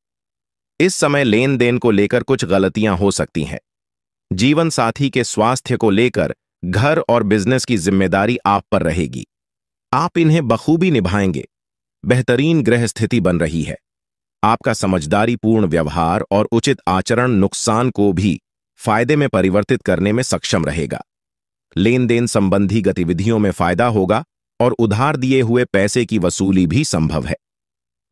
इस समय लेन देन को लेकर कुछ गलतियां हो सकती हैं। जीवन साथी के स्वास्थ्य को लेकर घर और बिजनेस की जिम्मेदारी आप पर रहेगी। आप इन्हें बखूबी निभाएंगे। बेहतरीन ग्रह स्थिति बन रही है। आपका समझदारीपूर्ण व्यवहार और उचित आचरण नुकसान को भी फायदे में परिवर्तित करने में सक्षम रहेगा। लेन देन संबंधी गतिविधियों में फायदा होगा और उधार दिए हुए पैसे की वसूली भी संभव है।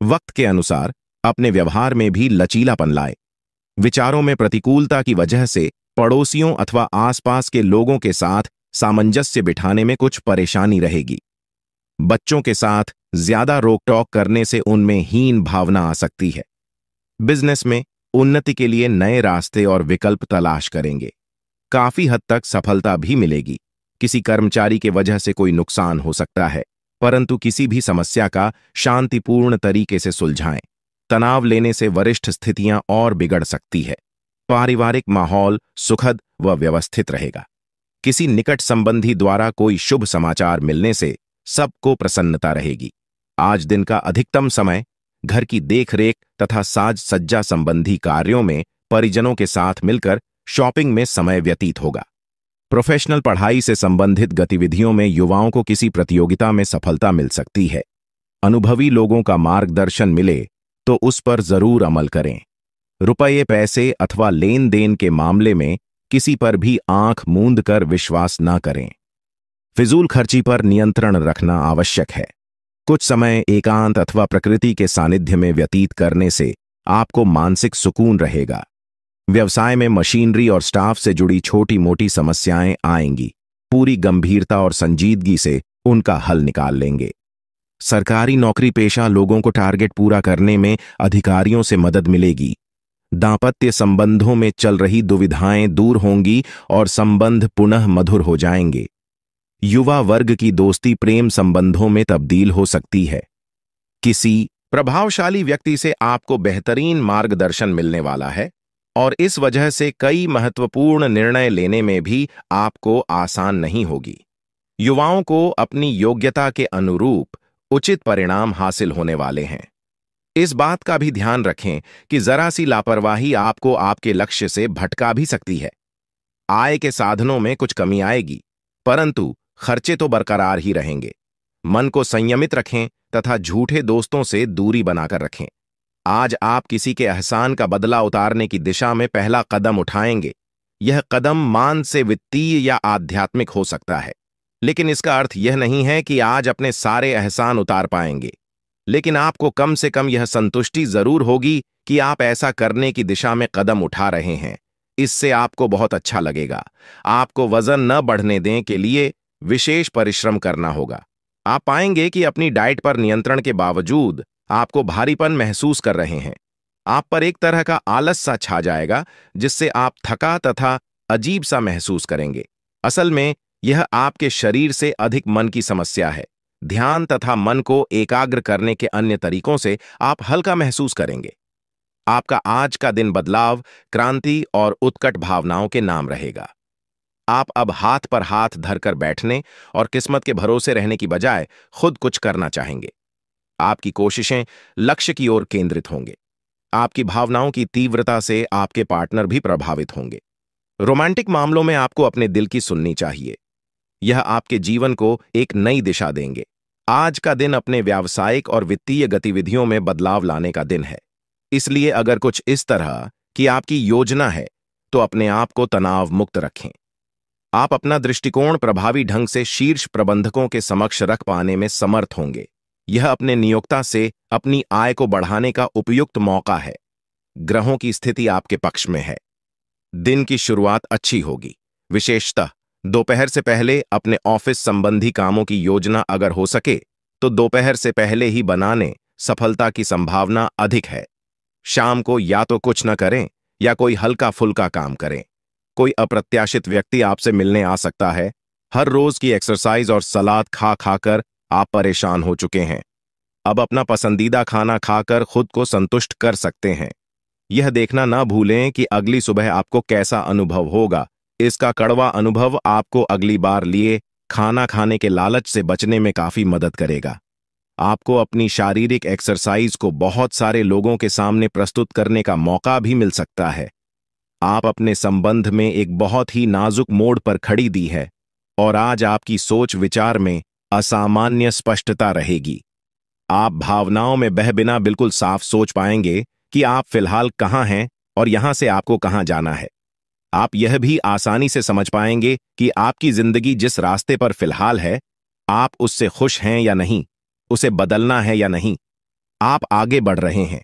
वक्त के अनुसार अपने व्यवहार में भी लचीलापन लाए। विचारों में प्रतिकूलता की वजह से पड़ोसियों अथवा आसपास के लोगों के साथ सामंजस्य बिठाने में कुछ परेशानी रहेगी। बच्चों के साथ ज्यादा रोक टोक करने से उनमें हीन भावना आ सकती है। बिजनेस में उन्नति के लिए नए रास्ते और विकल्प तलाश करेंगे। काफी हद तक सफलता भी मिलेगी। किसी कर्मचारी के वजह से कोई नुकसान हो सकता है, परंतु किसी भी समस्या का शांतिपूर्ण तरीके से सुलझाएं। तनाव लेने से वरिष्ठ स्थितियां और बिगड़ सकती है। पारिवारिक माहौल सुखद व व्यवस्थित रहेगा। किसी निकट संबंधी द्वारा कोई शुभ समाचार मिलने से सबको प्रसन्नता रहेगी। आज दिन का अधिकतम समय घर की देखरेख तथा साज सज्जा संबंधी कार्यों में परिजनों के साथ मिलकर शॉपिंग में समय व्यतीत होगा। प्रोफेशनल पढ़ाई से संबंधित गतिविधियों में युवाओं को किसी प्रतियोगिता में सफलता मिल सकती है। अनुभवी लोगों का मार्गदर्शन मिले तो उस पर जरूर अमल करें। रुपये, पैसे अथवा लेन देन के मामले में किसी पर भी आंख मूंद कर विश्वास न करें। फिजूल खर्ची पर नियंत्रण रखना आवश्यक है। कुछ समय एकांत अथवा प्रकृति के सानिध्य में व्यतीत करने से आपको मानसिक सुकून रहेगा। व्यवसाय में मशीनरी और स्टाफ से जुड़ी छोटी मोटी समस्याएं आएंगी। पूरी गंभीरता और संजीदगी से उनका हल निकाल लेंगे। सरकारी नौकरी पेशा लोगों को टारगेट पूरा करने में अधिकारियों से मदद मिलेगी। दांपत्य संबंधों में चल रही दुविधाएं दूर होंगी और संबंध पुनः मधुर हो जाएंगे। युवा वर्ग की दोस्ती प्रेम संबंधों में तब्दील हो सकती है। किसी प्रभावशाली व्यक्ति से आपको बेहतरीन मार्गदर्शन मिलने वाला है और इस वजह से कई महत्वपूर्ण निर्णय लेने में भी आपको आसान नहीं होगी। युवाओं को अपनी योग्यता के अनुरूप उचित परिणाम हासिल होने वाले हैं। इस बात का भी ध्यान रखें कि जरा सी लापरवाही आपको आपके लक्ष्य से भटका भी सकती है। आय के साधनों में कुछ कमी आएगी, परंतु खर्चे तो बरकरार ही रहेंगे। मन को संयमित रखें तथा झूठे दोस्तों से दूरी बनाकर रखें। आज आप किसी के एहसान का बदला उतारने की दिशा में पहला कदम उठाएंगे। यह कदम मान से वित्तीय या आध्यात्मिक हो सकता है, लेकिन इसका अर्थ यह नहीं है कि आज अपने सारे एहसान उतार पाएंगे। लेकिन आपको कम से कम यह संतुष्टि जरूर होगी कि आप ऐसा करने की दिशा में कदम उठा रहे हैं। इससे आपको बहुत अच्छा लगेगा। आपको वजन न बढ़ने दें के लिए विशेष परिश्रम करना होगा। आप पाएंगे कि अपनी डाइट पर नियंत्रण के बावजूद आपको भारीपन महसूस कर रहे हैं। आप पर एक तरह का आलस सा छा जाएगा, जिससे आप थका तथा अजीब सा महसूस करेंगे। असल में यह आपके शरीर से अधिक मन की समस्या है। ध्यान तथा मन को एकाग्र करने के अन्य तरीकों से आप हल्का महसूस करेंगे। आपका आज का दिन बदलाव, क्रांति और उत्कट भावनाओं के नाम रहेगा। आप अब हाथ पर हाथ धरकर बैठने और किस्मत के भरोसे रहने की बजाय खुद कुछ करना चाहेंगे। आपकी कोशिशें लक्ष्य की ओर केंद्रित होंगे। आपकी भावनाओं की तीव्रता से आपके पार्टनर भी प्रभावित होंगे। रोमांटिक मामलों में आपको अपने दिल की सुननी चाहिए। यह आपके जीवन को एक नई दिशा देंगे। आज का दिन अपने व्यावसायिक और वित्तीय गतिविधियों में बदलाव लाने का दिन है। इसलिए अगर कुछ इस तरह की आपकी योजना है तो अपने आप को तनाव मुक्त रखें। आप अपना दृष्टिकोण प्रभावी ढंग से शीर्ष प्रबंधकों के समक्ष रख पाने में समर्थ होंगे। यह अपने नियोक्ता से अपनी आय को बढ़ाने का उपयुक्त मौका है। ग्रहों की स्थिति आपके पक्ष में है। दिन की शुरुआत अच्छी होगी। विशेषतः दोपहर से पहले अपने ऑफिस संबंधी कामों की योजना अगर हो सके तो दोपहर से पहले ही बनाने सफलता की संभावना अधिक है। शाम को या तो कुछ न करें या कोई हल्का फुल्का काम करें। कोई अप्रत्याशित व्यक्ति आपसे मिलने आ सकता है। हर रोज की एक्सरसाइज और सलाद खा खाकर आप परेशान हो चुके हैं। अब अपना पसंदीदा खाना खाकर खुद को संतुष्ट कर सकते हैं। यह देखना ना भूलें कि अगली सुबह आपको कैसा अनुभव होगा। इसका कड़वा अनुभव आपको अगली बार लिए खाना खाने के लालच से बचने में काफी मदद करेगा। आपको अपनी शारीरिक एक्सरसाइज को बहुत सारे लोगों के सामने प्रस्तुत करने का मौका भी मिल सकता है। आप अपने संबंध में एक बहुत ही नाजुक मोड़ पर खड़ी दी है और आज आपकी सोच विचार में असामान्य स्पष्टता रहेगी। आप भावनाओं में बह बिना बिल्कुल साफ सोच पाएंगे कि आप फिलहाल कहाँ हैं और यहां से आपको कहां जाना है। आप यह भी आसानी से समझ पाएंगे कि आपकी जिंदगी जिस रास्ते पर फिलहाल है, आप उससे खुश हैं या नहीं, उसे बदलना है या नहीं। आप आगे बढ़ रहे हैं।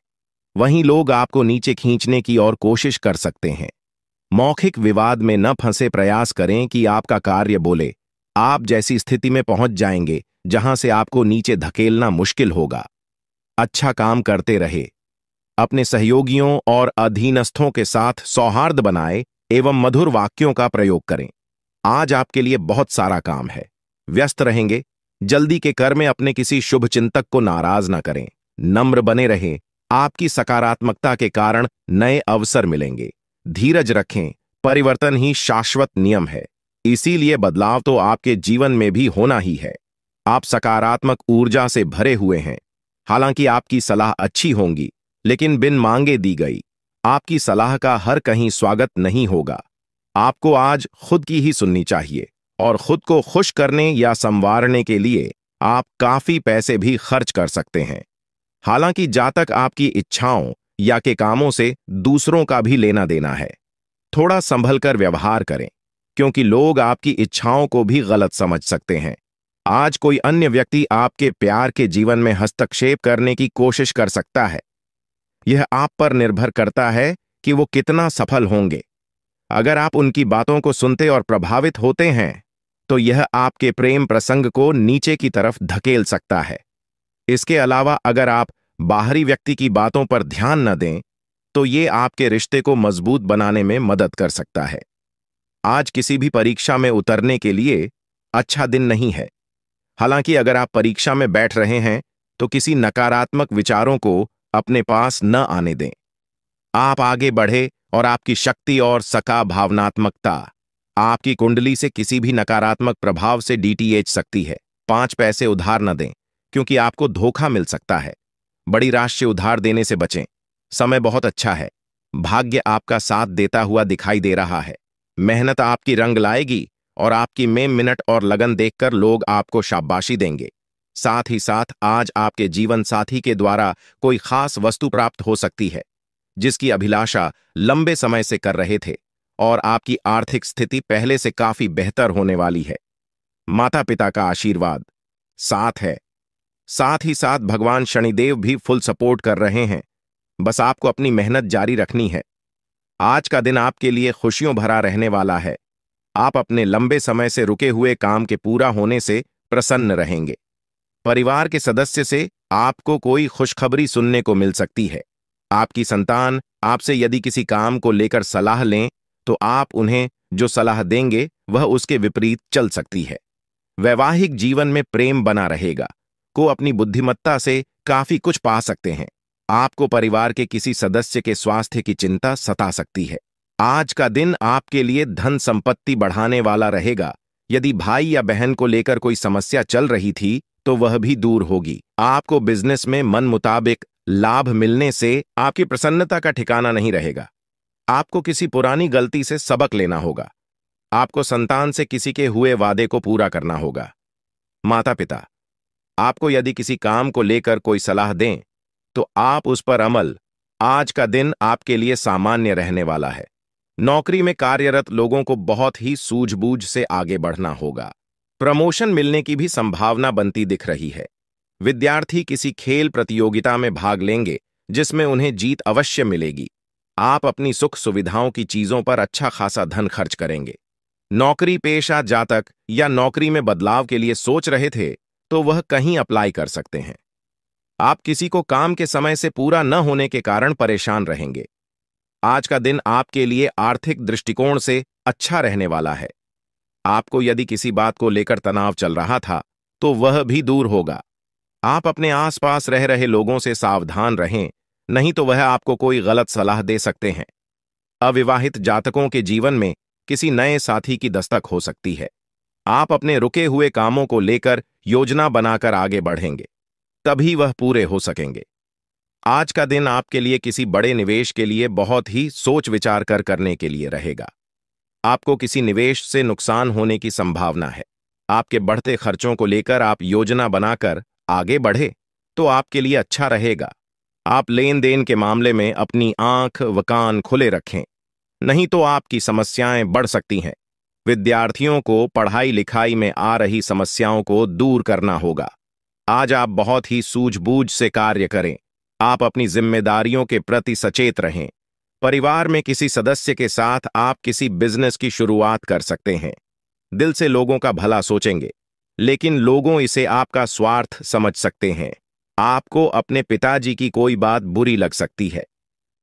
वहीं लोग आपको नीचे खींचने की और कोशिश कर सकते हैं। मौखिक विवाद में न फंसे प्रयास करें कि आपका कार्य बोले। आप जैसी स्थिति में पहुंच जाएंगे जहां से आपको नीचे धकेलना मुश्किल होगा। अच्छा काम करते रहे। अपने सहयोगियों और अधीनस्थों के साथ सौहार्द बनाए एवं मधुर वाक्यों का प्रयोग करें। आज आपके लिए बहुत सारा काम है। व्यस्त रहेंगे। जल्दी के कर में अपने किसी शुभ चिंतक को नाराज न करें। नम्र बने रहें। आपकी सकारात्मकता के कारण नए अवसर मिलेंगे। धीरज रखें। परिवर्तन ही शाश्वत नियम है, इसीलिए बदलाव तो आपके जीवन में भी होना ही है। आप सकारात्मक ऊर्जा से भरे हुए हैं। हालांकि आपकी सलाह अच्छी होंगी, लेकिन बिन मांगे दी गई। आपकी सलाह का हर कहीं स्वागत नहीं होगा। आपको आज खुद की ही सुननी चाहिए और खुद को खुश करने या संवारने के लिए आप काफी पैसे भी खर्च कर सकते हैं। हालांकि जातक आपकी इच्छाओं या के कामों से दूसरों का भी लेना देना है। थोड़ा संभल कर व्यवहार करें, क्योंकि लोग आपकी इच्छाओं को भी गलत समझ सकते हैं। आज कोई अन्य व्यक्ति आपके प्यार के जीवन में हस्तक्षेप करने की कोशिश कर सकता है। यह आप पर निर्भर करता है कि वो कितना सफल होंगे। अगर आप उनकी बातों को सुनते और प्रभावित होते हैं तो यह आपके प्रेम प्रसंग को नीचे की तरफ धकेल सकता है। इसके अलावा अगर आप बाहरी व्यक्ति की बातों पर ध्यान न दें तो ये आपके रिश्ते को मजबूत बनाने में मदद कर सकता है। आज किसी भी परीक्षा में उतरने के लिए अच्छा दिन नहीं है। हालांकि अगर आप परीक्षा में बैठ रहे हैं तो किसी नकारात्मक विचारों को अपने पास न आने दें। आप आगे बढ़े और आपकी शक्ति और सका भावनात्मकता आपकी कुंडली से किसी भी नकारात्मक प्रभाव से डीटीएच सकती है। 5 पैसे उधार न दें, क्योंकि आपको धोखा मिल सकता है। बड़ी राशि उधार देने से बचें। समय बहुत अच्छा है। भाग्य आपका साथ देता हुआ दिखाई दे रहा है। मेहनत आपकी रंग लाएगी और आपकी में मिनट और लगन देखकर लोग आपको शाबाशी देंगे। साथ ही साथ आज आपके जीवन साथी के द्वारा कोई खास वस्तु प्राप्त हो सकती है जिसकी अभिलाषा लंबे समय से कर रहे थे और आपकी आर्थिक स्थिति पहले से काफी बेहतर होने वाली है। माता पिता का आशीर्वाद साथ है। साथ ही साथ भगवान शनिदेव भी फुल सपोर्ट कर रहे हैं। बस आपको अपनी मेहनत जारी रखनी है। आज का दिन आपके लिए खुशियों भरा रहने वाला है। आप अपने लंबे समय से रुके हुए काम के पूरा होने से प्रसन्न रहेंगे। परिवार के सदस्य से आपको कोई खुशखबरी सुनने को मिल सकती है। आपकी संतान आपसे यदि किसी काम को लेकर सलाह लें तो आप उन्हें जो सलाह देंगे वह उसके विपरीत चल सकती है। वैवाहिक जीवन में प्रेम बना रहेगा। को अपनी बुद्धिमत्ता से काफी कुछ पा सकते हैं। आपको परिवार के किसी सदस्य के स्वास्थ्य की चिंता सता सकती है। आज का दिन आपके लिए धन संपत्ति बढ़ाने वाला रहेगा। यदि भाई या बहन को लेकर कोई समस्या चल रही थी तो वह भी दूर होगी। आपको बिजनेस में मन मुताबिक लाभ मिलने से आपकी प्रसन्नता का ठिकाना नहीं रहेगा। आपको किसी पुरानी गलती से सबक लेना होगा। आपको संतान से किसी के हुए वादे को पूरा करना होगा। माता पिता आपको यदि किसी काम को लेकर कोई सलाह दें तो आप उस पर अमल। आज का दिन आपके लिए सामान्य रहने वाला है। नौकरी में कार्यरत लोगों को बहुत ही सूझबूझ से आगे बढ़ना होगा। प्रमोशन मिलने की भी संभावना बनती दिख रही है। विद्यार्थी किसी खेल प्रतियोगिता में भाग लेंगे जिसमें उन्हें जीत अवश्य मिलेगी। आप अपनी सुख सुविधाओं की चीजों पर अच्छा खासा धन खर्च करेंगे। नौकरी पेशा जातक या नौकरी में बदलाव के लिए सोच रहे थे तो वह कहीं अप्लाई कर सकते हैं। आप किसी को काम के समय से पूरा न होने के कारण परेशान रहेंगे। आज का दिन आपके लिए आर्थिक दृष्टिकोण से अच्छा रहने वाला है। आपको यदि किसी बात को लेकर तनाव चल रहा था तो वह भी दूर होगा। आप अपने आसपास रह रहे लोगों से सावधान रहें, नहीं तो वह आपको कोई गलत सलाह दे सकते हैं। अविवाहित जातकों के जीवन में किसी नए साथी की दस्तक हो सकती है। आप अपने रुके हुए कामों को लेकर योजना बनाकर आगे बढ़ेंगे, तभी वह पूरे हो सकेंगे। आज का दिन आपके लिए किसी बड़े निवेश के लिए बहुत ही सोच विचार कर करने के लिए रहेगा। आपको किसी निवेश से नुकसान होने की संभावना है। आपके बढ़ते खर्चों को लेकर आप योजना बनाकर आगे बढ़े तो आपके लिए अच्छा रहेगा। आप लेन देन के मामले में अपनी आंख व कान खुले रखें, नहीं तो आपकी समस्याएं बढ़ सकती हैं। विद्यार्थियों को पढ़ाई लिखाई में आ रही समस्याओं को दूर करना होगा। आज आप बहुत ही सूझबूझ से कार्य करें। आप अपनी जिम्मेदारियों के प्रति सचेत रहें। परिवार में किसी सदस्य के साथ आप किसी बिजनेस की शुरुआत कर सकते हैं। दिल से लोगों का भला सोचेंगे, लेकिन लोगों इसे आपका स्वार्थ समझ सकते हैं। आपको अपने पिताजी की कोई बात बुरी लग सकती है।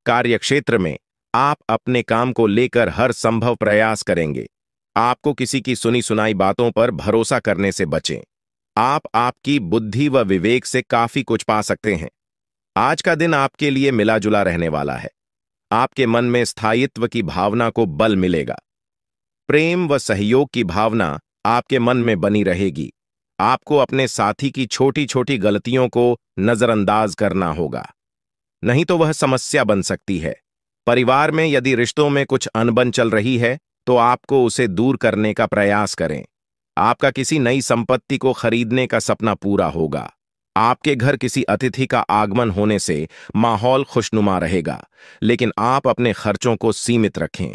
कार्यक्षेत्र में आप अपने काम को लेकर हर संभव प्रयास करेंगे। आपको किसी की सुनी सुनाई बातों पर भरोसा करने से बचें। आप आपकी बुद्धि व विवेक से काफी कुछ पा सकते हैं। आज का दिन आपके लिए मिला जुला रहने वाला है। आपके मन में स्थायित्व की भावना को बल मिलेगा। प्रेम व सहयोग की भावना आपके मन में बनी रहेगी। आपको अपने साथी की छोटी छोटी गलतियों को नजरअंदाज करना होगा, नहीं तो वह समस्या बन सकती है। परिवार में यदि रिश्तों में कुछ अनबन चल रही है तो आपको उसे दूर करने का प्रयास करें। आपका किसी नई संपत्ति को खरीदने का सपना पूरा होगा। आपके घर किसी अतिथि का आगमन होने से माहौल खुशनुमा रहेगा, लेकिन आप अपने खर्चों को सीमित रखें।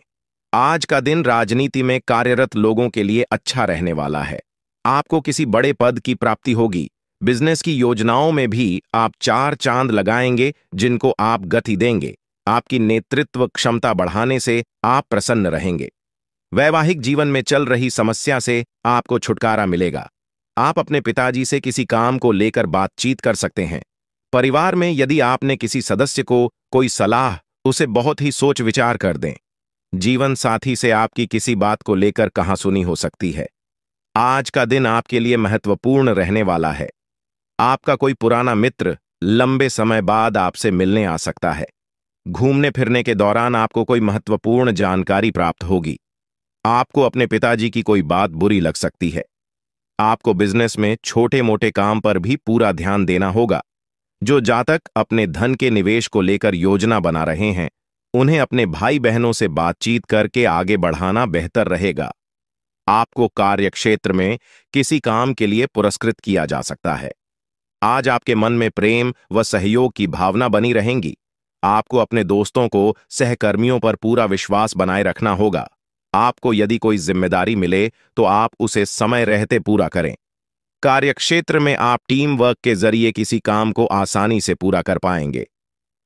आज का दिन राजनीति में कार्यरत लोगों के लिए अच्छा रहने वाला है। आपको किसी बड़े पद की प्राप्ति होगी। बिजनेस की योजनाओं में भी आप 4 चांद लगाएंगे, जिनको आप गति देंगे। आपकी नेतृत्व क्षमता बढ़ाने से आप प्रसन्न रहेंगे। वैवाहिक जीवन में चल रही समस्या से आपको छुटकारा मिलेगा। आप अपने पिताजी से किसी काम को लेकर बातचीत कर सकते हैं। परिवार में यदि आपने किसी सदस्य को कोई सलाह, उसे बहुत ही सोच विचार कर दें। जीवन साथी से आपकी किसी बात को लेकर कहासुनी हो सकती है। आज का दिन आपके लिए महत्वपूर्ण रहने वाला है। आपका कोई पुराना मित्र लंबे समय बाद आपसे मिलने आ सकता है। घूमने फिरने के दौरान आपको कोई महत्वपूर्ण जानकारी प्राप्त होगी। आपको अपने पिताजी की कोई बात बुरी लग सकती है। आपको बिजनेस में छोटे मोटे काम पर भी पूरा ध्यान देना होगा। जो जातक अपने धन के निवेश को लेकर योजना बना रहे हैं, उन्हें अपने भाई बहनों से बातचीत करके आगे बढ़ाना बेहतर रहेगा। आपको कार्यक्षेत्र में किसी काम के लिए पुरस्कृत किया जा सकता है। आज आपके मन में प्रेम व सहयोग की भावना बनी रहेंगी। आपको अपने दोस्तों को, सहकर्मियों पर पूरा विश्वास बनाए रखना होगा। आपको यदि कोई जिम्मेदारी मिले तो आप उसे समय रहते पूरा करें। कार्यक्षेत्र में आप टीम वर्क के जरिए किसी काम को आसानी से पूरा कर पाएंगे।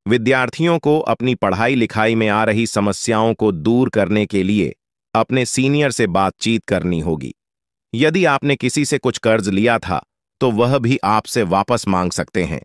विद्यार्थियों को अपनी पढ़ाई लिखाई में आ रही समस्याओं को दूर करने के लिए अपने सीनियर से बातचीत करनी होगी। यदि आपने किसी से कुछ कर्ज लिया था तो वह भी आपसे वापस मांग सकते हैं।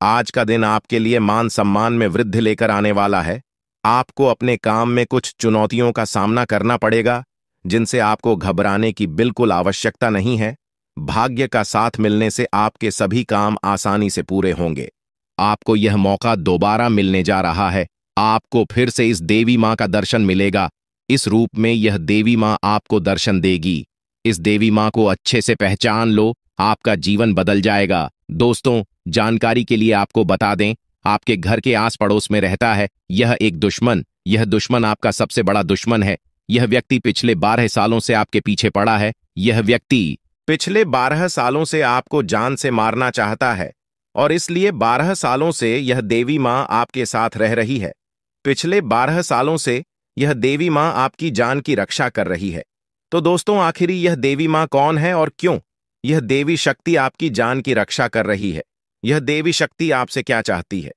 आज का दिन आपके लिए मान सम्मान में वृद्धि लेकर आने वाला है। आपको अपने काम में कुछ चुनौतियों का सामना करना पड़ेगा, जिनसे आपको घबराने की बिल्कुल आवश्यकता नहीं है। भाग्य का साथ मिलने से आपके सभी काम आसानी से पूरे होंगे। आपको यह मौका दोबारा मिलने जा रहा है। आपको फिर से इस देवी मां का दर्शन मिलेगा। इस रूप में यह देवी मां आपको दर्शन देगी। इस देवी मां को अच्छे से पहचान लो, आपका जीवन बदल जाएगा। दोस्तों, जानकारी के लिए आपको बता दें, आपके घर के आस पड़ोस में रहता है यह एक दुश्मन। यह दुश्मन आपका सबसे बड़ा दुश्मन है। यह व्यक्ति पिछले 12 सालों से आपके पीछे पड़ा है। यह व्यक्ति पिछले 12 सालों से आपको जान से मारना चाहता है और इसलिए 12 सालों से यह देवी मां आपके साथ रह रही है। पिछले 12 सालों से यह देवी मां आपकी जान की रक्षा कर रही है। तो दोस्तों, आखिर यह देवी मां कौन है और क्यों यह देवी शक्ति आपकी जान की रक्षा कर रही है? यह देवी शक्ति आपसे क्या चाहती है?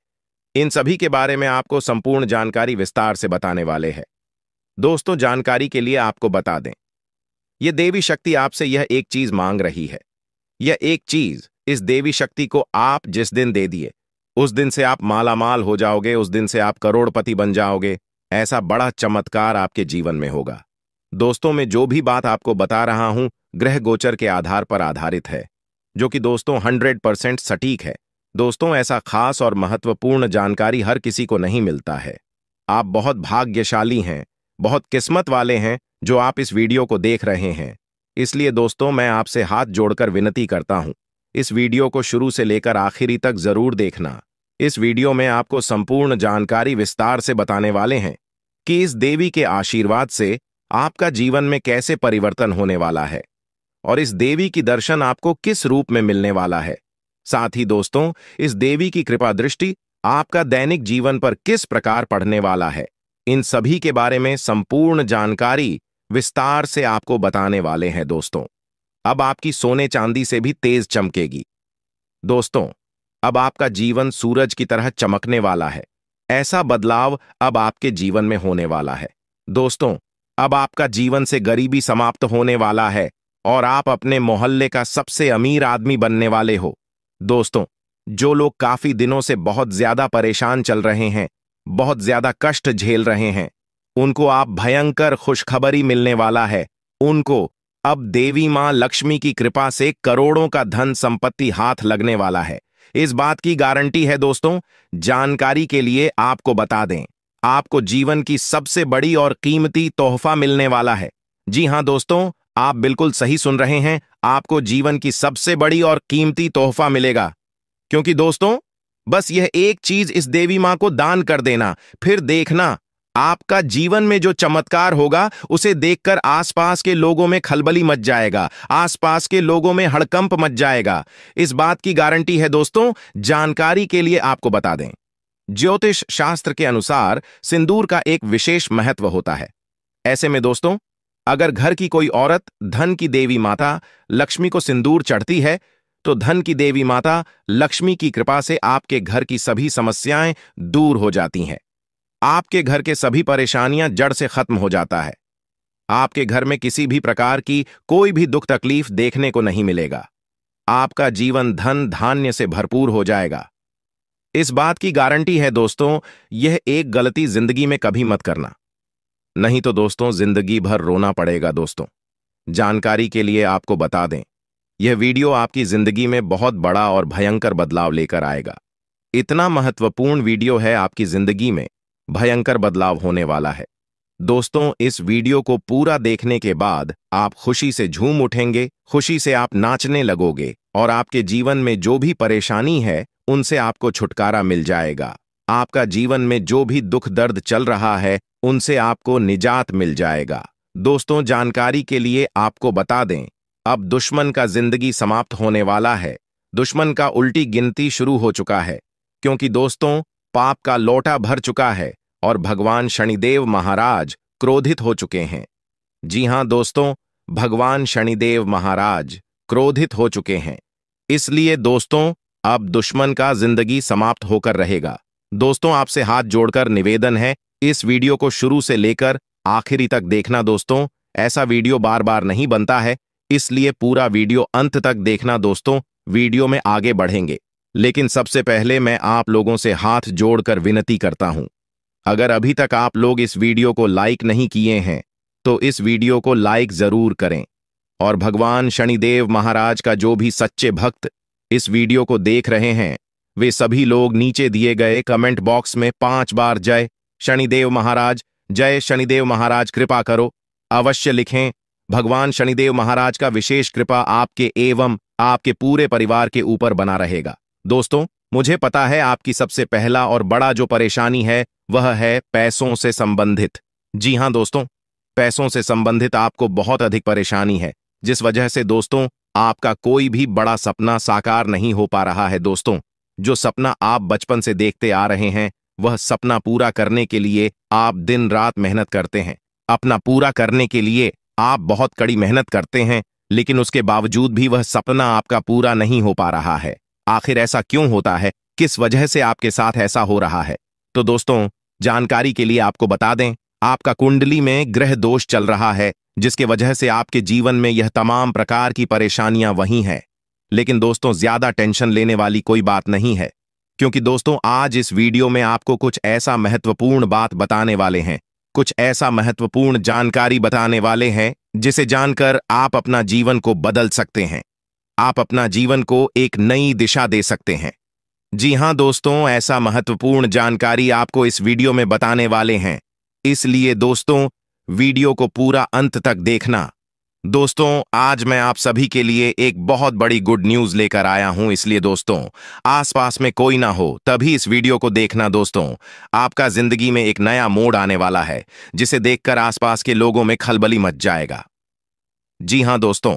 इन सभी के बारे में आपको संपूर्ण जानकारी विस्तार से बताने वाले हैं। दोस्तों, जानकारी के लिए आपको बता दें, यह देवी शक्ति आपसे यह एक चीज मांग रही है। यह एक चीज इस देवी शक्ति को आप जिस दिन दे दिए, उस दिन से आप मालामाल हो जाओगे, उस दिन से आप करोड़पति बन जाओगे। ऐसा बड़ा चमत्कार आपके जीवन में होगा। दोस्तों, मैं जो भी बात आपको बता रहा हूं ग्रह गोचर के आधार पर आधारित है, जो कि दोस्तों 100% सटीक है। दोस्तों, ऐसा खास और महत्वपूर्ण जानकारी हर किसी को नहीं मिलता है। आप बहुत भाग्यशाली हैं, बहुत किस्मत वाले हैं जो आप इस वीडियो को देख रहे हैं। इसलिए दोस्तों, मैं आपसे हाथ जोड़कर विनती करता हूं, इस वीडियो को शुरू से लेकर आखिरी तक जरूर देखना। इस वीडियो में आपको संपूर्ण जानकारी विस्तार से बताने वाले हैं कि इस देवी के आशीर्वाद से आपका जीवन में कैसे परिवर्तन होने वाला है और इस देवी की दर्शन आपको किस रूप में मिलने वाला है। साथ ही दोस्तों, इस देवी की कृपा दृष्टि आपका दैनिक जीवन पर किस प्रकार पड़ने वाला है, इन सभी के बारे में संपूर्ण जानकारी विस्तार से आपको बताने वाले हैं। दोस्तों, अब आपकी सोने चांदी से भी तेज चमकेगी। दोस्तों, अब आपका जीवन सूरज की तरह चमकने वाला है। ऐसा बदलाव अब आपके जीवन में होने वाला है। दोस्तों, अब आपका जीवन से गरीबी समाप्त होने वाला है और आप अपने मोहल्ले का सबसे अमीर आदमी बनने वाले हो। दोस्तों, जो लोग काफी दिनों से बहुत ज्यादा परेशान चल रहे हैं, बहुत ज्यादा कष्ट झेल रहे हैं, उनको आप भयंकर खुशखबरी मिलने वाला है। उनको अब देवी मां लक्ष्मी की कृपा से करोड़ों का धन संपत्ति हाथ लगने वाला है। इस बात की गारंटी है। दोस्तों, जानकारी के लिए आपको बता दें, आपको जीवन की सबसे बड़ी और कीमती तोहफा मिलने वाला है। जी हां दोस्तों, आप बिल्कुल सही सुन रहे हैं। आपको जीवन की सबसे बड़ी और कीमती तोहफा मिलेगा। क्योंकि दोस्तों, बस यह एक चीज इस देवी मां को दान कर देना, फिर देखना आपका जीवन में जो चमत्कार होगा उसे देखकर आसपास के लोगों में खलबली मच जाएगा, आसपास के लोगों में हड़कंप मच जाएगा। इस बात की गारंटी है। दोस्तों, जानकारी के लिए आपको बता दें, ज्योतिष शास्त्र के अनुसार सिंदूर का एक विशेष महत्व होता है। ऐसे में दोस्तों, अगर घर की कोई औरत धन की देवी माता लक्ष्मी को सिंदूर चढ़ती है तो धन की देवी माता लक्ष्मी की कृपा से आपके घर की सभी समस्याएं दूर हो जाती हैं। आपके घर के सभी परेशानियां जड़ से खत्म हो जाता है। आपके घर में किसी भी प्रकार की कोई भी दुख तकलीफ देखने को नहीं मिलेगा। आपका जीवन धन धान्य से भरपूर हो जाएगा। इस बात की गारंटी है। दोस्तों, यह एक गलती जिंदगी में कभी मत करना, नहीं तो दोस्तों जिंदगी भर रोना पड़ेगा। दोस्तों, जानकारी के लिए आपको बता दें, यह वीडियो आपकी जिंदगी में बहुत बड़ा और भयंकर बदलाव लेकर आएगा। इतना महत्वपूर्ण वीडियो है, आपकी जिंदगी में भयंकर बदलाव होने वाला है। दोस्तों, इस वीडियो को पूरा देखने के बाद आप खुशी से झूम उठेंगे, खुशी से आप नाचने लगोगे और आपके जीवन में जो भी परेशानी है उनसे आपको छुटकारा मिल जाएगा। आपका जीवन में जो भी दुख दर्द चल रहा है उनसे आपको निजात मिल जाएगा। दोस्तों, जानकारी के लिए आपको बता दें, अब दुश्मन का जिंदगी समाप्त होने वाला है। दुश्मन का उल्टी गिनती शुरू हो चुका है, क्योंकि दोस्तों पाप का लोटा भर चुका है और भगवान शनिदेव महाराज क्रोधित हो चुके हैं। जी हां दोस्तों, भगवान शनिदेव महाराज क्रोधित हो चुके हैं। इसलिए दोस्तों अब दुश्मन का जिंदगी समाप्त होकर रहेगा। दोस्तों आपसे हाथ जोड़कर निवेदन है, इस वीडियो को शुरू से लेकर आखिरी तक देखना दोस्तों। ऐसा वीडियो बार बार नहीं बनता है, इसलिए पूरा वीडियो अंत तक देखना दोस्तों। वीडियो में आगे बढ़ेंगे, लेकिन सबसे पहले मैं आप लोगों से हाथ जोड़कर विनती करता हूं, अगर अभी तक आप लोग इस वीडियो को लाइक नहीं किए हैं तो इस वीडियो को लाइक जरूर करें। और भगवान शनिदेव महाराज का जो भी सच्चे भक्त इस वीडियो को देख रहे हैं, वे सभी लोग नीचे दिए गए कमेंट बॉक्स में 5 बार जय शनिदेव महाराज, जय शनिदेव महाराज कृपा करो अवश्य लिखें। भगवान शनिदेव महाराज का विशेष कृपा आपके एवं आपके पूरे परिवार के ऊपर बना रहेगा। दोस्तों मुझे पता है आपकी सबसे पहला और बड़ा जो परेशानी है वह है पैसों से संबंधित। जी हां दोस्तों, पैसों से संबंधित आपको बहुत अधिक परेशानी है, जिस वजह से दोस्तों आपका कोई भी बड़ा सपना साकार नहीं हो पा रहा है। दोस्तों जो सपना आप बचपन से देखते आ रहे हैं, वह सपना पूरा करने के लिए आप दिन रात मेहनत करते हैं। अपना पूरा करने के लिए आप बहुत कड़ी मेहनत करते हैं, लेकिन उसके बावजूद भी वह सपना आपका पूरा नहीं हो पा रहा है। आखिर ऐसा क्यों होता है, किस वजह से आपके साथ ऐसा हो रहा है? तो दोस्तों जानकारी के लिए आपको बता दें, आपका कुंडली में ग्रह दोष चल रहा है, जिसके वजह से आपके जीवन में यह तमाम प्रकार की परेशानियां वही हैं। लेकिन दोस्तों ज्यादा टेंशन लेने वाली कोई बात नहीं है, क्योंकि दोस्तों आज इस वीडियो में आपको कुछ ऐसा महत्वपूर्ण बात बताने वाले हैं, कुछ ऐसा महत्वपूर्ण जानकारी बताने वाले हैं जिसे जानकर आप अपना जीवन को बदल सकते हैं। आप अपना जीवन को एक नई दिशा दे सकते हैं। जी हां दोस्तों, ऐसा महत्वपूर्ण जानकारी आपको इस वीडियो में बताने वाले हैं, इसलिए दोस्तों वीडियो को पूरा अंत तक देखना। दोस्तों आज मैं आप सभी के लिए एक बहुत बड़ी गुड न्यूज लेकर आया हूं, इसलिए दोस्तों आसपास में कोई ना हो तभी इस वीडियो को देखना। दोस्तों आपका जिंदगी में एक नया मोड़ आने वाला है, जिसे देखकर आसपास के लोगों में खलबली मच जाएगा। जी हां दोस्तों,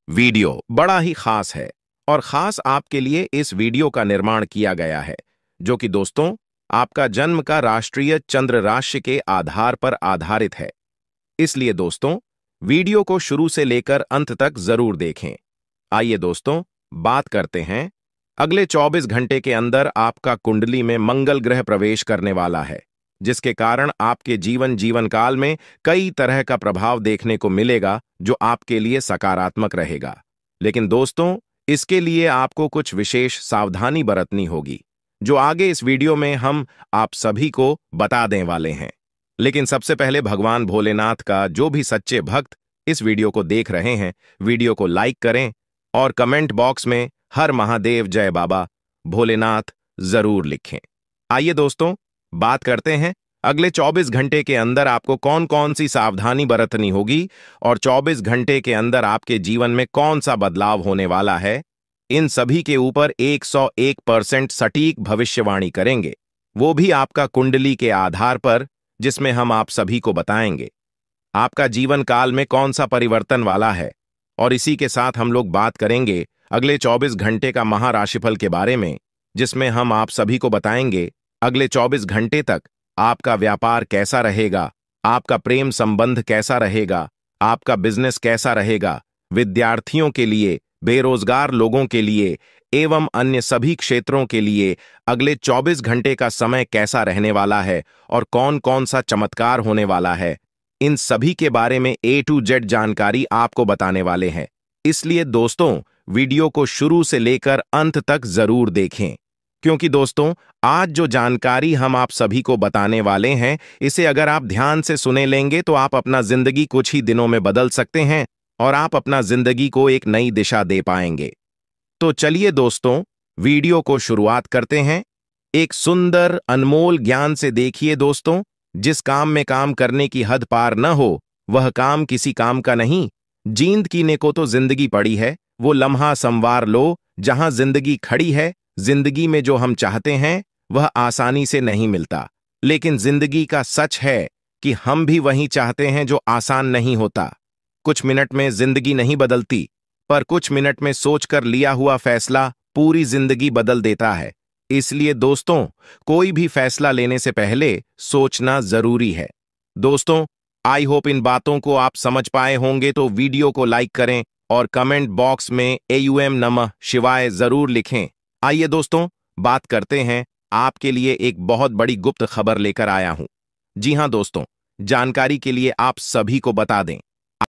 वीडियो बड़ा ही खास है और खास आपके लिए इस वीडियो का निर्माण किया गया है, जो कि दोस्तों आपका जन्म का राष्ट्रीय चंद्र राशि के आधार पर आधारित है। इसलिए दोस्तों वीडियो को शुरू से लेकर अंत तक जरूर देखें। आइए दोस्तों बात करते हैं। अगले 24 घंटे के अंदर आपका कुंडली में मंगल ग्रह प्रवेश करने वाला है, जिसके कारण आपके जीवन काल में कई तरह का प्रभाव देखने को मिलेगा, जो आपके लिए सकारात्मक रहेगा। लेकिन दोस्तों इसके लिए आपको कुछ विशेष सावधानी बरतनी होगी, जो आगे इस वीडियो में हम आप सभी को बता देने वाले हैं। लेकिन सबसे पहले भगवान भोलेनाथ का जो भी सच्चे भक्त इस वीडियो को देख रहे हैं, वीडियो को लाइक करें और कमेंट बॉक्स में हर महादेव जय बाबा भोलेनाथ जरूर लिखें। आइए दोस्तों बात करते हैं अगले 24 घंटे के अंदर आपको कौन कौन सी सावधानी बरतनी होगी और 24 घंटे के अंदर आपके जीवन में कौन सा बदलाव होने वाला है। इन सभी के ऊपर 101% सटीक भविष्यवाणी करेंगे, वो भी आपका कुंडली के आधार पर, जिसमें हम आप सभी को बताएंगे आपका जीवन काल में कौन सा परिवर्तन वाला है। और इसी के साथ हम लोग बात करेंगे अगले 24 घंटे का महाराशिफल के बारे में, जिसमें हम आप सभी को बताएंगे अगले 24 घंटे तक आपका व्यापार कैसा रहेगा, आपका प्रेम संबंध कैसा रहेगा, आपका बिजनेस कैसा रहेगा, विद्यार्थियों के लिए, बेरोजगार लोगों के लिए एवं अन्य सभी क्षेत्रों के लिए अगले 24 घंटे का समय कैसा रहने वाला है और कौन कौन सा चमत्कार होने वाला है। इन सभी के बारे में A to Z जानकारी आपको बताने वाले हैं। इसलिए दोस्तों वीडियो को शुरू से लेकर अंत तक जरूर देखें, क्योंकि दोस्तों आज जो जानकारी हम आप सभी को बताने वाले हैं, इसे अगर आप ध्यान से सुने लेंगे तो आप अपना जिंदगी कुछ ही दिनों में बदल सकते हैं और आप अपना जिंदगी को एक नई दिशा दे पाएंगे। तो चलिए दोस्तों वीडियो को शुरुआत करते हैं। एक सुंदर अनमोल ज्ञान से देखिए दोस्तों, जिस काम में काम करने की हद पार न हो वह काम किसी काम का नहीं। जींद कीने को तो जिंदगी पड़ी है, वो लम्हा संवार लो जहां जिंदगी खड़ी है। जिंदगी में जो हम चाहते हैं वह आसानी से नहीं मिलता, लेकिन जिंदगी का सच है कि हम भी वही चाहते हैं जो आसान नहीं होता। कुछ मिनट में जिंदगी नहीं बदलती, पर कुछ मिनट में सोचकर लिया हुआ फैसला पूरी जिंदगी बदल देता है। इसलिए दोस्तों, कोई भी फैसला लेने से पहले सोचना जरूरी है। दोस्तों, आई होप इन बातों को आप समझ पाए होंगे, तो वीडियो को लाइक करें और कमेंट बॉक्स में AUM नमः शिवाय जरूर लिखें। आइए दोस्तों, बात करते हैं। आपके लिए एक बहुत बड़ी गुप्त खबर लेकर आया हूं। जी हां दोस्तों, जानकारी के लिए आप सभी को बता दें,